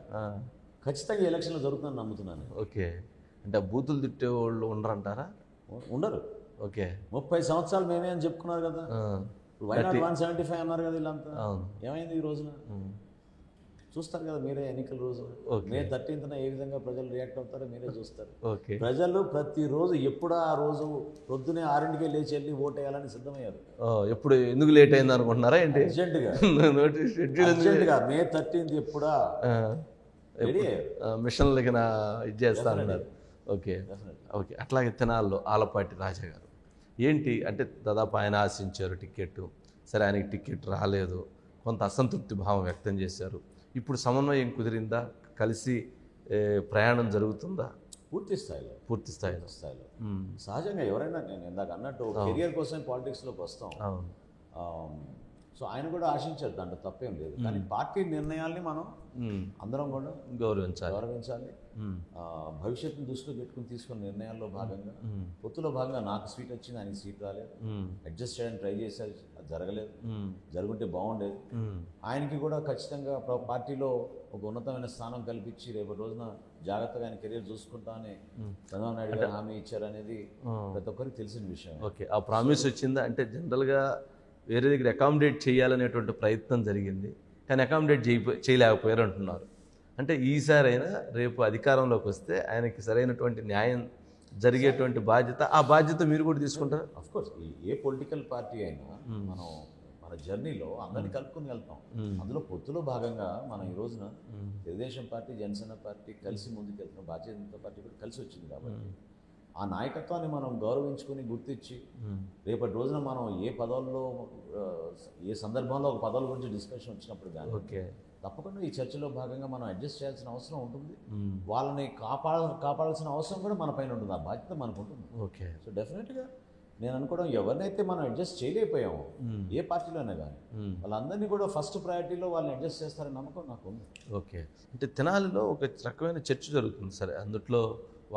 ఖచ్చితంగా ఎలక్షన్లు జరుగుతుందని నమ్ముతున్నాను. ఓకే. అంటే బూతులు తిట్టే వాళ్ళు ఉండరంటారా? ఉండరు. ఓకే. 30 సంవత్సరాలు మేమే అని చెప్పుకున్నారు కదా. వైనాట్ 175 అన్నారు కదా వీళ్ళంతా. ఏమైంది ఈ రోజున? చూస్తారు కదా మీరే ఎన్నికల రోజు. మే 13న ఏ విధంగా ప్రజలు రియాక్ట్ అవుతారో మీరే చూస్తారు. ప్రజలు ప్రతిరోజు ఎప్పుడు ఆ రోజు పొద్దునే 6ంటికే లేచి వెళ్ళి ఓటు వేయాలని సిద్ధమయ్యారు. ఎప్పుడు ఎందుకు లేట్ అయింది అనుకుంటున్నారా ఏంటి? అర్జెంటుగా మే 13th ఎప్పుడా రెడీ అయ్యారు. మిషన్లకి ఇది చేస్తానన్నారు. ఓకే. ఓకే. అట్లాగే తెనాల్లో ఆలపాటి రాజా గారు ఏంటి అంటే దాదాపు ఆయన ఆశించారు టికెట్, సరే ఆయనకి టికెట్ రాలేదు, కొంత అసంతృప్తి భావం వ్యక్తం చేశారు. ఇప్పుడు సమన్వయం కుదిరిందా? కలిసి ప్రయాణం జరుగుతుందా? పూర్తి స్థాయిలో సహజంగా ఎవరైనా, నేను ఇందాక అన్నట్టు కెరియర్ కోసం పాలిటిక్స్లోకి వస్తాం. సో ఆయన కూడా ఆశించారు, దాంట్లో తప్పేం లేదు. కానీ పార్టీ నిర్ణయాల్ని మనం అందరం కూడా గౌరవించాలి. భవిష్యత్తును దృష్టిలో పెట్టుకుని తీసుకున్న నిర్ణయాల్లో భాగంగా, పొత్తులో భాగంగా నాకు సీట్ వచ్చింది, ఆయనకి సీట్ రాలేదు. అడ్జస్ట్ చేయడానికి ట్రై చేశారు, అది జరగలేదు. జరుగుంటే బాగుండేది. ఆయనకి కూడా ఖచ్చితంగా పార్టీలో ఒక ఉన్నతమైన స్థానం కల్పించి రేపటి రోజున జాగ్రత్తగా ఆయన కెరీర్ చూసుకుంటానే చంద్రబాబు నాయుడు గారు హామీ ఇచ్చారనేది ప్రతి ఒక్కరికి తెలిసిన విషయం. ఓకే. ఆ ప్రామిస్ వచ్చిందా? అంటే జనరల్గా వేరే దగ్గర అకామిడేట్ చేయాలనేటువంటి ప్రయత్నం జరిగింది, కానీ అకామిడేట్ చేయలేకపోయారు అంటున్నారు. అంటే ఈసారి అయినా రేపు అధికారంలోకి వస్తే ఆయనకి సరైనటువంటి న్యాయం జరిగేటువంటి బాధ్యత, ఆ బాధ్యత మీరు కూడా తీసుకుంటారా? అఫ్కోర్స్ ఏ పొలిటికల్ పార్టీ అయినా మనం మన జర్నీలో అందరినీ కలుపుకొని వెళ్తాం. అందులో పొత్తులో భాగంగా మనం ఈ రోజున తెలుగుదేశం పార్టీ, జనసేన పార్టీ కలిసి ముందుకు వెళ్తున్నాం. భారతీయ జనతా పార్టీ కూడా కలిసి వచ్చింది కాబట్టి ఆ నాయకత్వాన్ని మనం గౌరవించుకొని గుర్తించి రేపటి రోజున మనం ఏ పదవుల్లో ఏ సందర్భంలో ఒక పదవుల గురించి డిస్కషన్ వచ్చినప్పుడు కానీ తప్పకుండా ఈ చర్చలో భాగంగా మనం అడ్జస్ట్ చేయాల్సిన అవసరం ఉంటుంది. వాళ్ళని కాపాడాల్సిన అవసరం కూడా మన పైన ఉంటుంది. ఆ బాధ్యత మనకు ఉంటుంది. ఓకే. సో డెఫినెట్గా నేను అనుకోవడం, ఎవరినైతే మనం అడ్జస్ట్ చేయలేకపోయామో ఏ పార్టీలోనే కానీ వాళ్ళందరినీ కూడా ఫస్ట్ ప్రయారిటీలో వాళ్ళని అడ్జస్ట్ చేస్తారని నమ్మకం నాకు ఉంది. ఓకే. అంటే తెనాలిలో ఒక రకమైన చర్చ జరుగుతుంది. సరే, అందుట్లో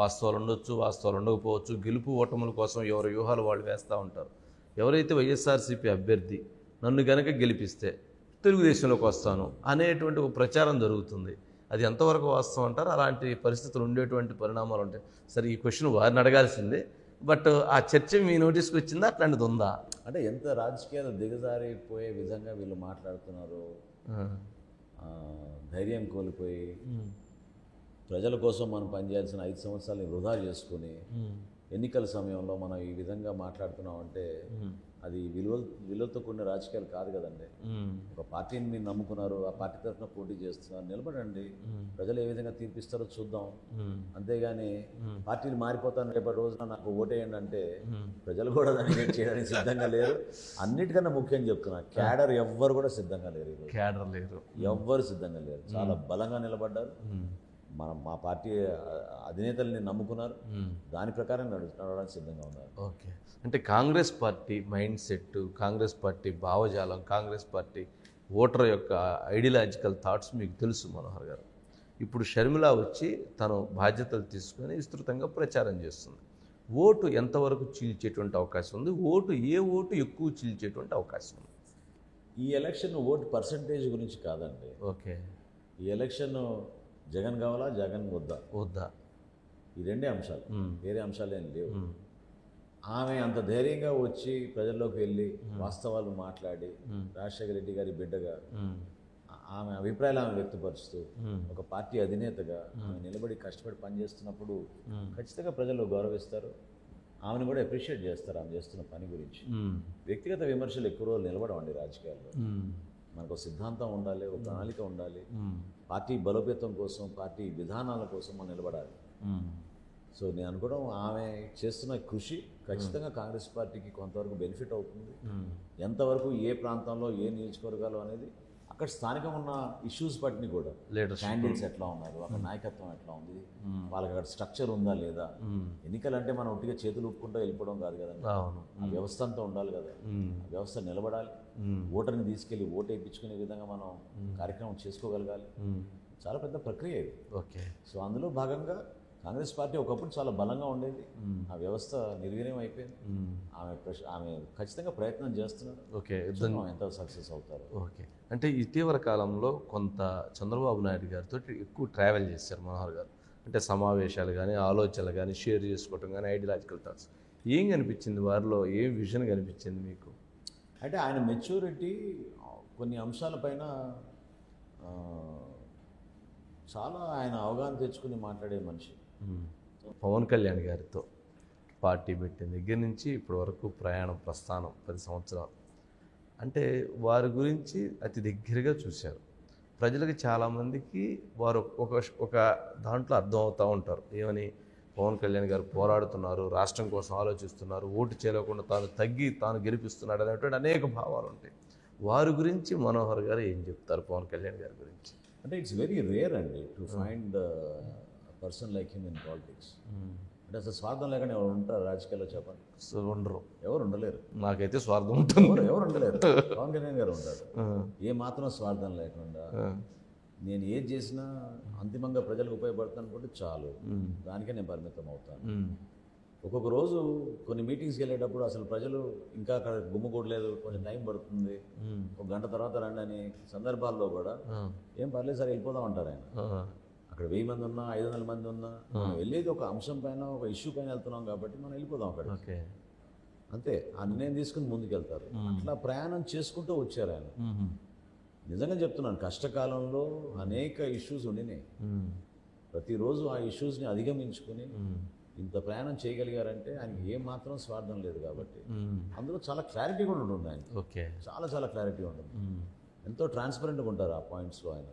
వాస్తవాలు ఉండొచ్చు, వాస్తవాలు ఉండకపోవచ్చు. గెలుపు ఓటముల కోసం ఎవరి వ్యూహాలు వాళ్ళు వేస్తూ ఉంటారు. ఎవరైతే వైఎస్ఆర్సీపీ అభ్యర్థి నన్ను గనక గెలిపిస్తే తెలుగుదేశంలోకి వస్తాను అనేటువంటి ఒక ప్రచారం జరుగుతుంది. అది ఎంతవరకు వాస్తవం అంటారు? అలాంటి పరిస్థితులు ఉండేటువంటి పరిణామాలు ఉంటాయి. సరే, ఈ క్వశ్చన్ వారిని అడగాల్సిందే. బట్ ఆ చర్చ మీ నోటీస్కి వచ్చిందా? అట్లాంటిది ఉందా? అంటే ఎంత రాజకీయాలు దిగజారిపోయే విధంగా వీళ్ళు మాట్లాడుతున్నారు. ధైర్యం కోల్పోయి ప్రజల కోసం మనం పనిచేయాల్సిన 5 సంవత్సరాలు వృధా చేసుకుని ఎన్నికల సమయంలో మనం ఈ విధంగా మాట్లాడుతున్నాం అంటే అది విలువలతో కూడిన రాజకీయాలు కాదు కదండి. ఒక పార్టీని మీరు నమ్ముకున్నారు, ఆ పార్టీ తరఫున పోటీ చేస్తున్నారు, నిలబడండి. ప్రజలు ఏ విధంగా తీర్పిస్తారో చూద్దాం. అంతేగాని పార్టీలు మారిపోతాను రేపటి రోజున నాకు ఓటేయండి అంటే ప్రజలు కూడా దాన్ని చేయడానికి సిద్ధంగా లేరు. అన్నిటికన్నా ముఖ్యం చెప్తున్నా, క్యాడర్ ఎవ్వరు కూడా సిద్ధంగా లేరు. క్యాడర్ లేరు, ఎవ్వరు సిద్ధంగా లేరు. చాలా బలంగా నిలబడ్డారు. మా పార్టీ అధినేతల్ని నమ్ముకున్నారు. దాని ప్రకారం నడవడానికి సిద్ధంగా ఉన్నారు. ఓకే. అంటే Congress party mind set, Congress party భావజాలం, కాంగ్రెస్ పార్టీ ఓటర్ యొక్క ఐడియాలజికల్ థాట్స్ మీకు తెలుసు మనోహర్ గారు. ఇప్పుడు షర్మిల వచ్చి తను బాధ్యతలు తీసుకొని విస్తృతంగా ప్రచారం చేస్తుంది. ఓటు ఎంతవరకు చీల్చేటువంటి అవకాశం ఉంది? ఏ ఓటు ఎక్కువ చీల్చేటువంటి అవకాశం ఉంది? ఈ ఎలక్షన్ ఓటు పర్సంటేజ్ గురించి కాదండి. ఓకే. ఈ ఎలక్షన్ జగన్ కావాలా, జగన్ వద్దా, ఈ రెండే అంశాలు, వేరే అంశాలు ఏం లేవు. ఆమె అంత ధైర్యంగా వచ్చి ప్రజల్లోకి వెళ్ళి వాస్తవాలు మాట్లాడి రాజశేఖర రెడ్డి గారి బిడ్డగా ఆమె అభిప్రాయాలు ఆమె వ్యక్తపరుస్తూ ఒక పార్టీ అధినేతగా ఆమె నిలబడి కష్టపడి పనిచేస్తున్నప్పుడు ఖచ్చితంగా ప్రజలు గౌరవిస్తారు. ఆమెను కూడా అప్రిషియేట్ చేస్తారు ఆమె చేస్తున్న పని గురించి. వ్యక్తిగత విమర్శలు ఎక్కువ రోజులు నిలబడవండి రాజకీయాల్లో. మనకు ఒక సిద్ధాంతం ఉండాలి, ఒక ప్రణాళిక ఉండాలి. పార్టీ బలోపేతం కోసం, పార్టీ విధానాల కోసం మనం నిలబడాలి. సో నేను అనుకోవడం, ఆమె చేస్తున్న కృషి ఖచ్చితంగా కాంగ్రెస్ పార్టీకి కొంతవరకు బెనిఫిట్ అవుతుంది. ఎంతవరకు ఏ ప్రాంతంలో ఏ నియోజకవర్గాలు అనేది అక్కడ స్థానికంగా ఉన్న ఇష్యూస్ బట్టిని కూడా, క్యాండిడేట్స్ ఎట్లా ఉన్నారు, అక్కడ నాయకత్వం ఎట్లా ఉంది, వాళ్ళకి అక్కడ స్ట్రక్చర్ ఉందా లేదా. ఎన్నికలు అంటే మనం ఒట్టిగా చేతులు ఊపుకుంటూ వెళ్ళిపోవడం కాదు కదండి. ఆ వ్యవస్థ అంతా ఉండాలి కదా. ఆ వ్యవస్థ నిలబడాలి. ఓటర్ని తీసుకెళ్ళి ఓటు వేయించుకునే విధంగా మనం కార్యక్రమం చేసుకోగలగాలి. చాలా పెద్ద ప్రక్రియ ఇది. ఓకే. సో అందులో భాగంగా కాంగ్రెస్ పార్టీ ఒకప్పుడు చాలా బలంగా ఉండేది. ఆ వ్యవస్థ నిర్వీర్యం అయిపోయింది. ఆమె ఖచ్చితంగా ప్రయత్నం చేస్తున్నారు. ఓకే. ఎంత సక్సెస్ అవుతారు. ఓకే. అంటే ఇటీవల కాలంలో కొంత చంద్రబాబు నాయుడు గారితో ఎక్కువ ట్రావెల్ చేశారు మనోహర్ గారు. అంటే సమావేశాలు కానీ, ఆలోచనలు కానీ షేర్ చేసుకోవటం కానీ, ఐడియాలజికల్ థాట్స్. ఏం కనిపించింది వారిలో? ఏం విజన్ కనిపించింది మీకు? అంటే ఆయన మెచ్యూరిటీ కొన్ని అంశాలపైన చాలా ఆయన అవగాహన తెచ్చుకుని మాట్లాడే మనిషి. పవన్ కళ్యాణ్ గారితో పార్టీ పెట్టిన దగ్గర నుంచి ఇప్పటి వరకు ప్రస్థానం 10 సంవత్సరాలు. అంటే వారి గురించి అతి దగ్గరగా చూశారు. ప్రజలకు చాలామందికి వారు ఒక దాంట్లో అర్థం అవుతూ ఉంటారు. ఏమని? పవన్ కళ్యాణ్ గారు పోరాడుతున్నారు, రాష్ట్రం కోసం ఆలోచిస్తున్నారు, ఓటు చేయలేకుండా తాను గెలిపిస్తున్నాడు అనేటువంటి అనేక భావాలు ఉంటాయి. వారి గురించి మనోహర్ గారు ఏం చెప్తారు పవన్ కళ్యాణ్ గారి గురించి? అంటే ఇట్స్ వెరీ రేర్ అండి to find person like him in politics. అంటే అసలు స్వార్థం లేకుండా ఎవరు ఉంటారు రాజకీయాల్లో చెప్పండి? ఉండరు, ఎవరు ఉండలేరు. నాకైతే స్వార్థం ఉంటుంది. ఎవరు ఉండలేరు. పవన్ కళ్యాణ్ గారు ఉంటారు. ఏ మాత్రం స్వార్థం లేకుండా నేను ఏది చేసినా అంతిమంగా ప్రజలకు ఉపయోగపడుతుంది అనుకుంటే చాలు, దానికే నేను పరిమితం అవుతాను. ఒక్కొక్క రోజు కొన్ని మీటింగ్స్కి వెళ్ళేటప్పుడు అసలు ప్రజలు ఇంకా అక్కడ గుమ్మకూడలేదు, కొంచెం టైం పడుతుంది, ఒక గంట తర్వాత రండి అని సందర్భాల్లో కూడా ఏం పర్లేదు సార్ వెళ్ళిపోదాం అంటారు ఆయన. అక్కడ 1000 మంది ఉన్నా, 500 మంది ఉన్నా, మనం వెళ్ళేది ఒక అంశం పైన, ఒక ఇష్యూ పైన వెళ్తున్నాం కాబట్టి మనం వెళ్ళిపోదాం అక్కడ. అంతే, ఆ నిర్ణయం తీసుకుని ముందుకు వెళ్తారు. అట్లా ప్రయాణం చేసుకుంటూ వచ్చారు ఆయన. నిజంగా చెప్తున్నాను, కష్టకాలంలో అనేక ఇష్యూస్ ఉండినాయి. ప్రతిరోజు ఆ ఇష్యూస్ని అధిగమించుకుని ఇంత ప్రయాణం చేయగలిగారంటే ఆయనకి ఏం మాత్రం స్వార్థం లేదు కాబట్టి అందులో చాలా క్లారిటీ కూడా ఉంటుంది ఆయన. ఓకే. చాలా క్లారిటీ ఉంటుంది. ఎంతో ట్రాన్స్పరెంట్గా ఉంటారు ఆ పాయింట్స్లో ఆయన.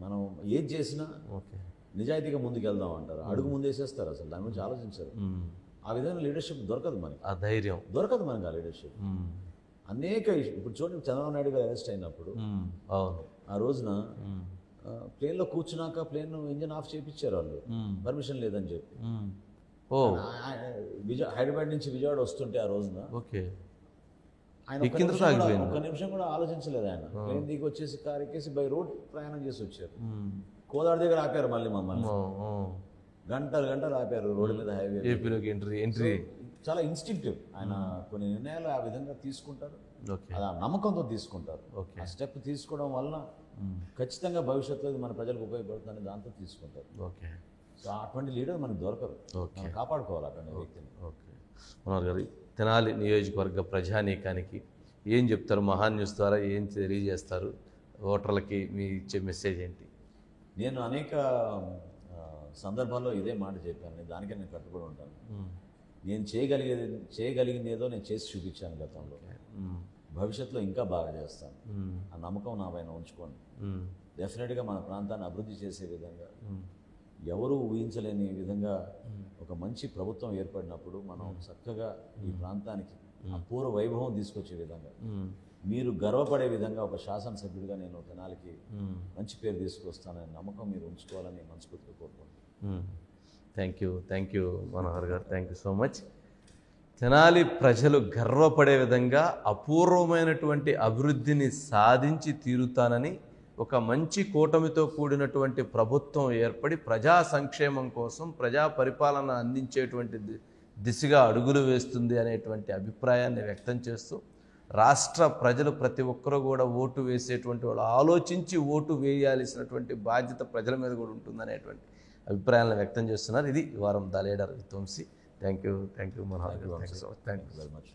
మనం ఏది చేసినా ఓకే. నిజాయితీగా ముందుకెళ్దాం అంటారు, అడుగు ముందేసేస్తారు, అసలు దాని గురించి ఆలోచించారు. ఆ విధంగా లీడర్షిప్ దొరకదు మనకి, ఆ ధైర్యం దొరకదు మనకి ఆ లీడర్షిప్. అనేక ఇప్పుడు చూడండి, చంద్రబాబు నాయుడు గారు అరెస్ట్ అయినప్పుడు అవును ఆ రోజున ప్లేన్లో కూర్చున్నాక ప్లేన్ ఇంజిన్ ఆఫ్ చేయించారు వాళ్ళు, పర్మిషన్ లేదని చెప్పి. ఓ హైదరాబాద్ నుంచి విజయవాడ వస్తుంటే ఆ రోజున ఓకే ఆయన ఒక్క నిమిషం కూడా ఆలోచించలేదు. ఆయన ప్లేన్ దిగి వచ్చేసి కారు ఎక్కేసి బై రోడ్ ప్రయాణం చేసి వచ్చారు. కోదాడ దగ్గర ఆపారు మళ్ళీ మమ్మల్ని, గంటలు ఆపారు రోడ్డు మీద, హైవే ఏపీలోకి ఎంట్రీ. చాలా ఇన్స్టింక్టివ్. ఆయన కొన్ని నిర్ణయాలు ఆ విధంగా తీసుకుంటారు, అది ఆ నమ్మకంతో తీసుకుంటారు. ఆ స్టెప్ తీసుకోవడం వల్ల ఖచ్చితంగా భవిష్యత్తులో మన ప్రజలకు ఉపయోగపడుతుందని దాంతో తీసుకుంటారు. ఓకే. సో అటువంటి లీడర్ మనకు దొరకరు, మనం కాపాడుకోవాలి అటువంటి వ్యక్తిని. ఓకే మనోహర్ గారు, తెనాలి నియోజకవర్గ ప్రజానీకానికి ఏం చెప్తారు? మహాన్ న్యూస్ ద్వారా ఏం తెలియజేస్తారు? ఓటర్లకి మీ ఇచ్చే మెసేజ్ ఏంటి? నేను అనేక సందర్భాల్లో ఇదే మాట చెప్పాను, దానికే నేను కట్టుబడి ఉంటాను. నేను చేయగలిగింది ఏదో నేను చేసి చూపించాను గతంలో, భవిష్యత్తులో ఇంకా బాగా చేస్తాను. ఆ నమ్మకం నా పైన ఉంచుకోండి. డెఫినెట్గా మన ప్రాంతాన్ని అభివృద్ధి చేసే విధంగా, ఎవరూ ఊహించలేని విధంగా ఒక మంచి ప్రభుత్వం ఏర్పడినప్పుడు మనం చక్కగా ఈ ప్రాంతానికి అపూర్వ వైభవం తీసుకొచ్చే విధంగా, మీరు గర్వపడే విధంగా ఒక శాసనసభ్యుడిగా నేను తెనాలికి మంచి పేరు తీసుకొస్తానని నమ్మకం మీరు ఉంచుకోవాలని మనస్ఫూర్తిగా కోరుకుంటున్నాను. థ్యాంక్ యూ మనోహర్ గారు, thank you so much. Tenali ప్రజలు గర్వపడే విధంగా అపూర్వమైనటువంటి అభివృద్ధిని సాధించి తీరుతానని, ఒక మంచి కూటమితో కూడినటువంటి ప్రభుత్వం ఏర్పడి ప్రజా సంక్షేమం కోసం ప్రజా పరిపాలన అందించేటువంటి దిశగా అడుగులు వేస్తుంది అనేటువంటి అభిప్రాయాన్ని వ్యక్తం చేస్తూ, రాష్ట్ర ప్రజలు ప్రతి ఒక్కరూ కూడా ఓటు వేసేటువంటి వాళ్ళు ఆలోచించి ఓటు వేయాల్సినటువంటి బాధ్యత ప్రజల మీద కూడా ఉంటుందనేటువంటి అభిప్రాయాలను వ్యక్తం చేస్తున్నారు. ఇది ఈ వారం the leader with Vamshi. Thank you Manohar గారు, థ్యాంక్ యూ సో మచ్.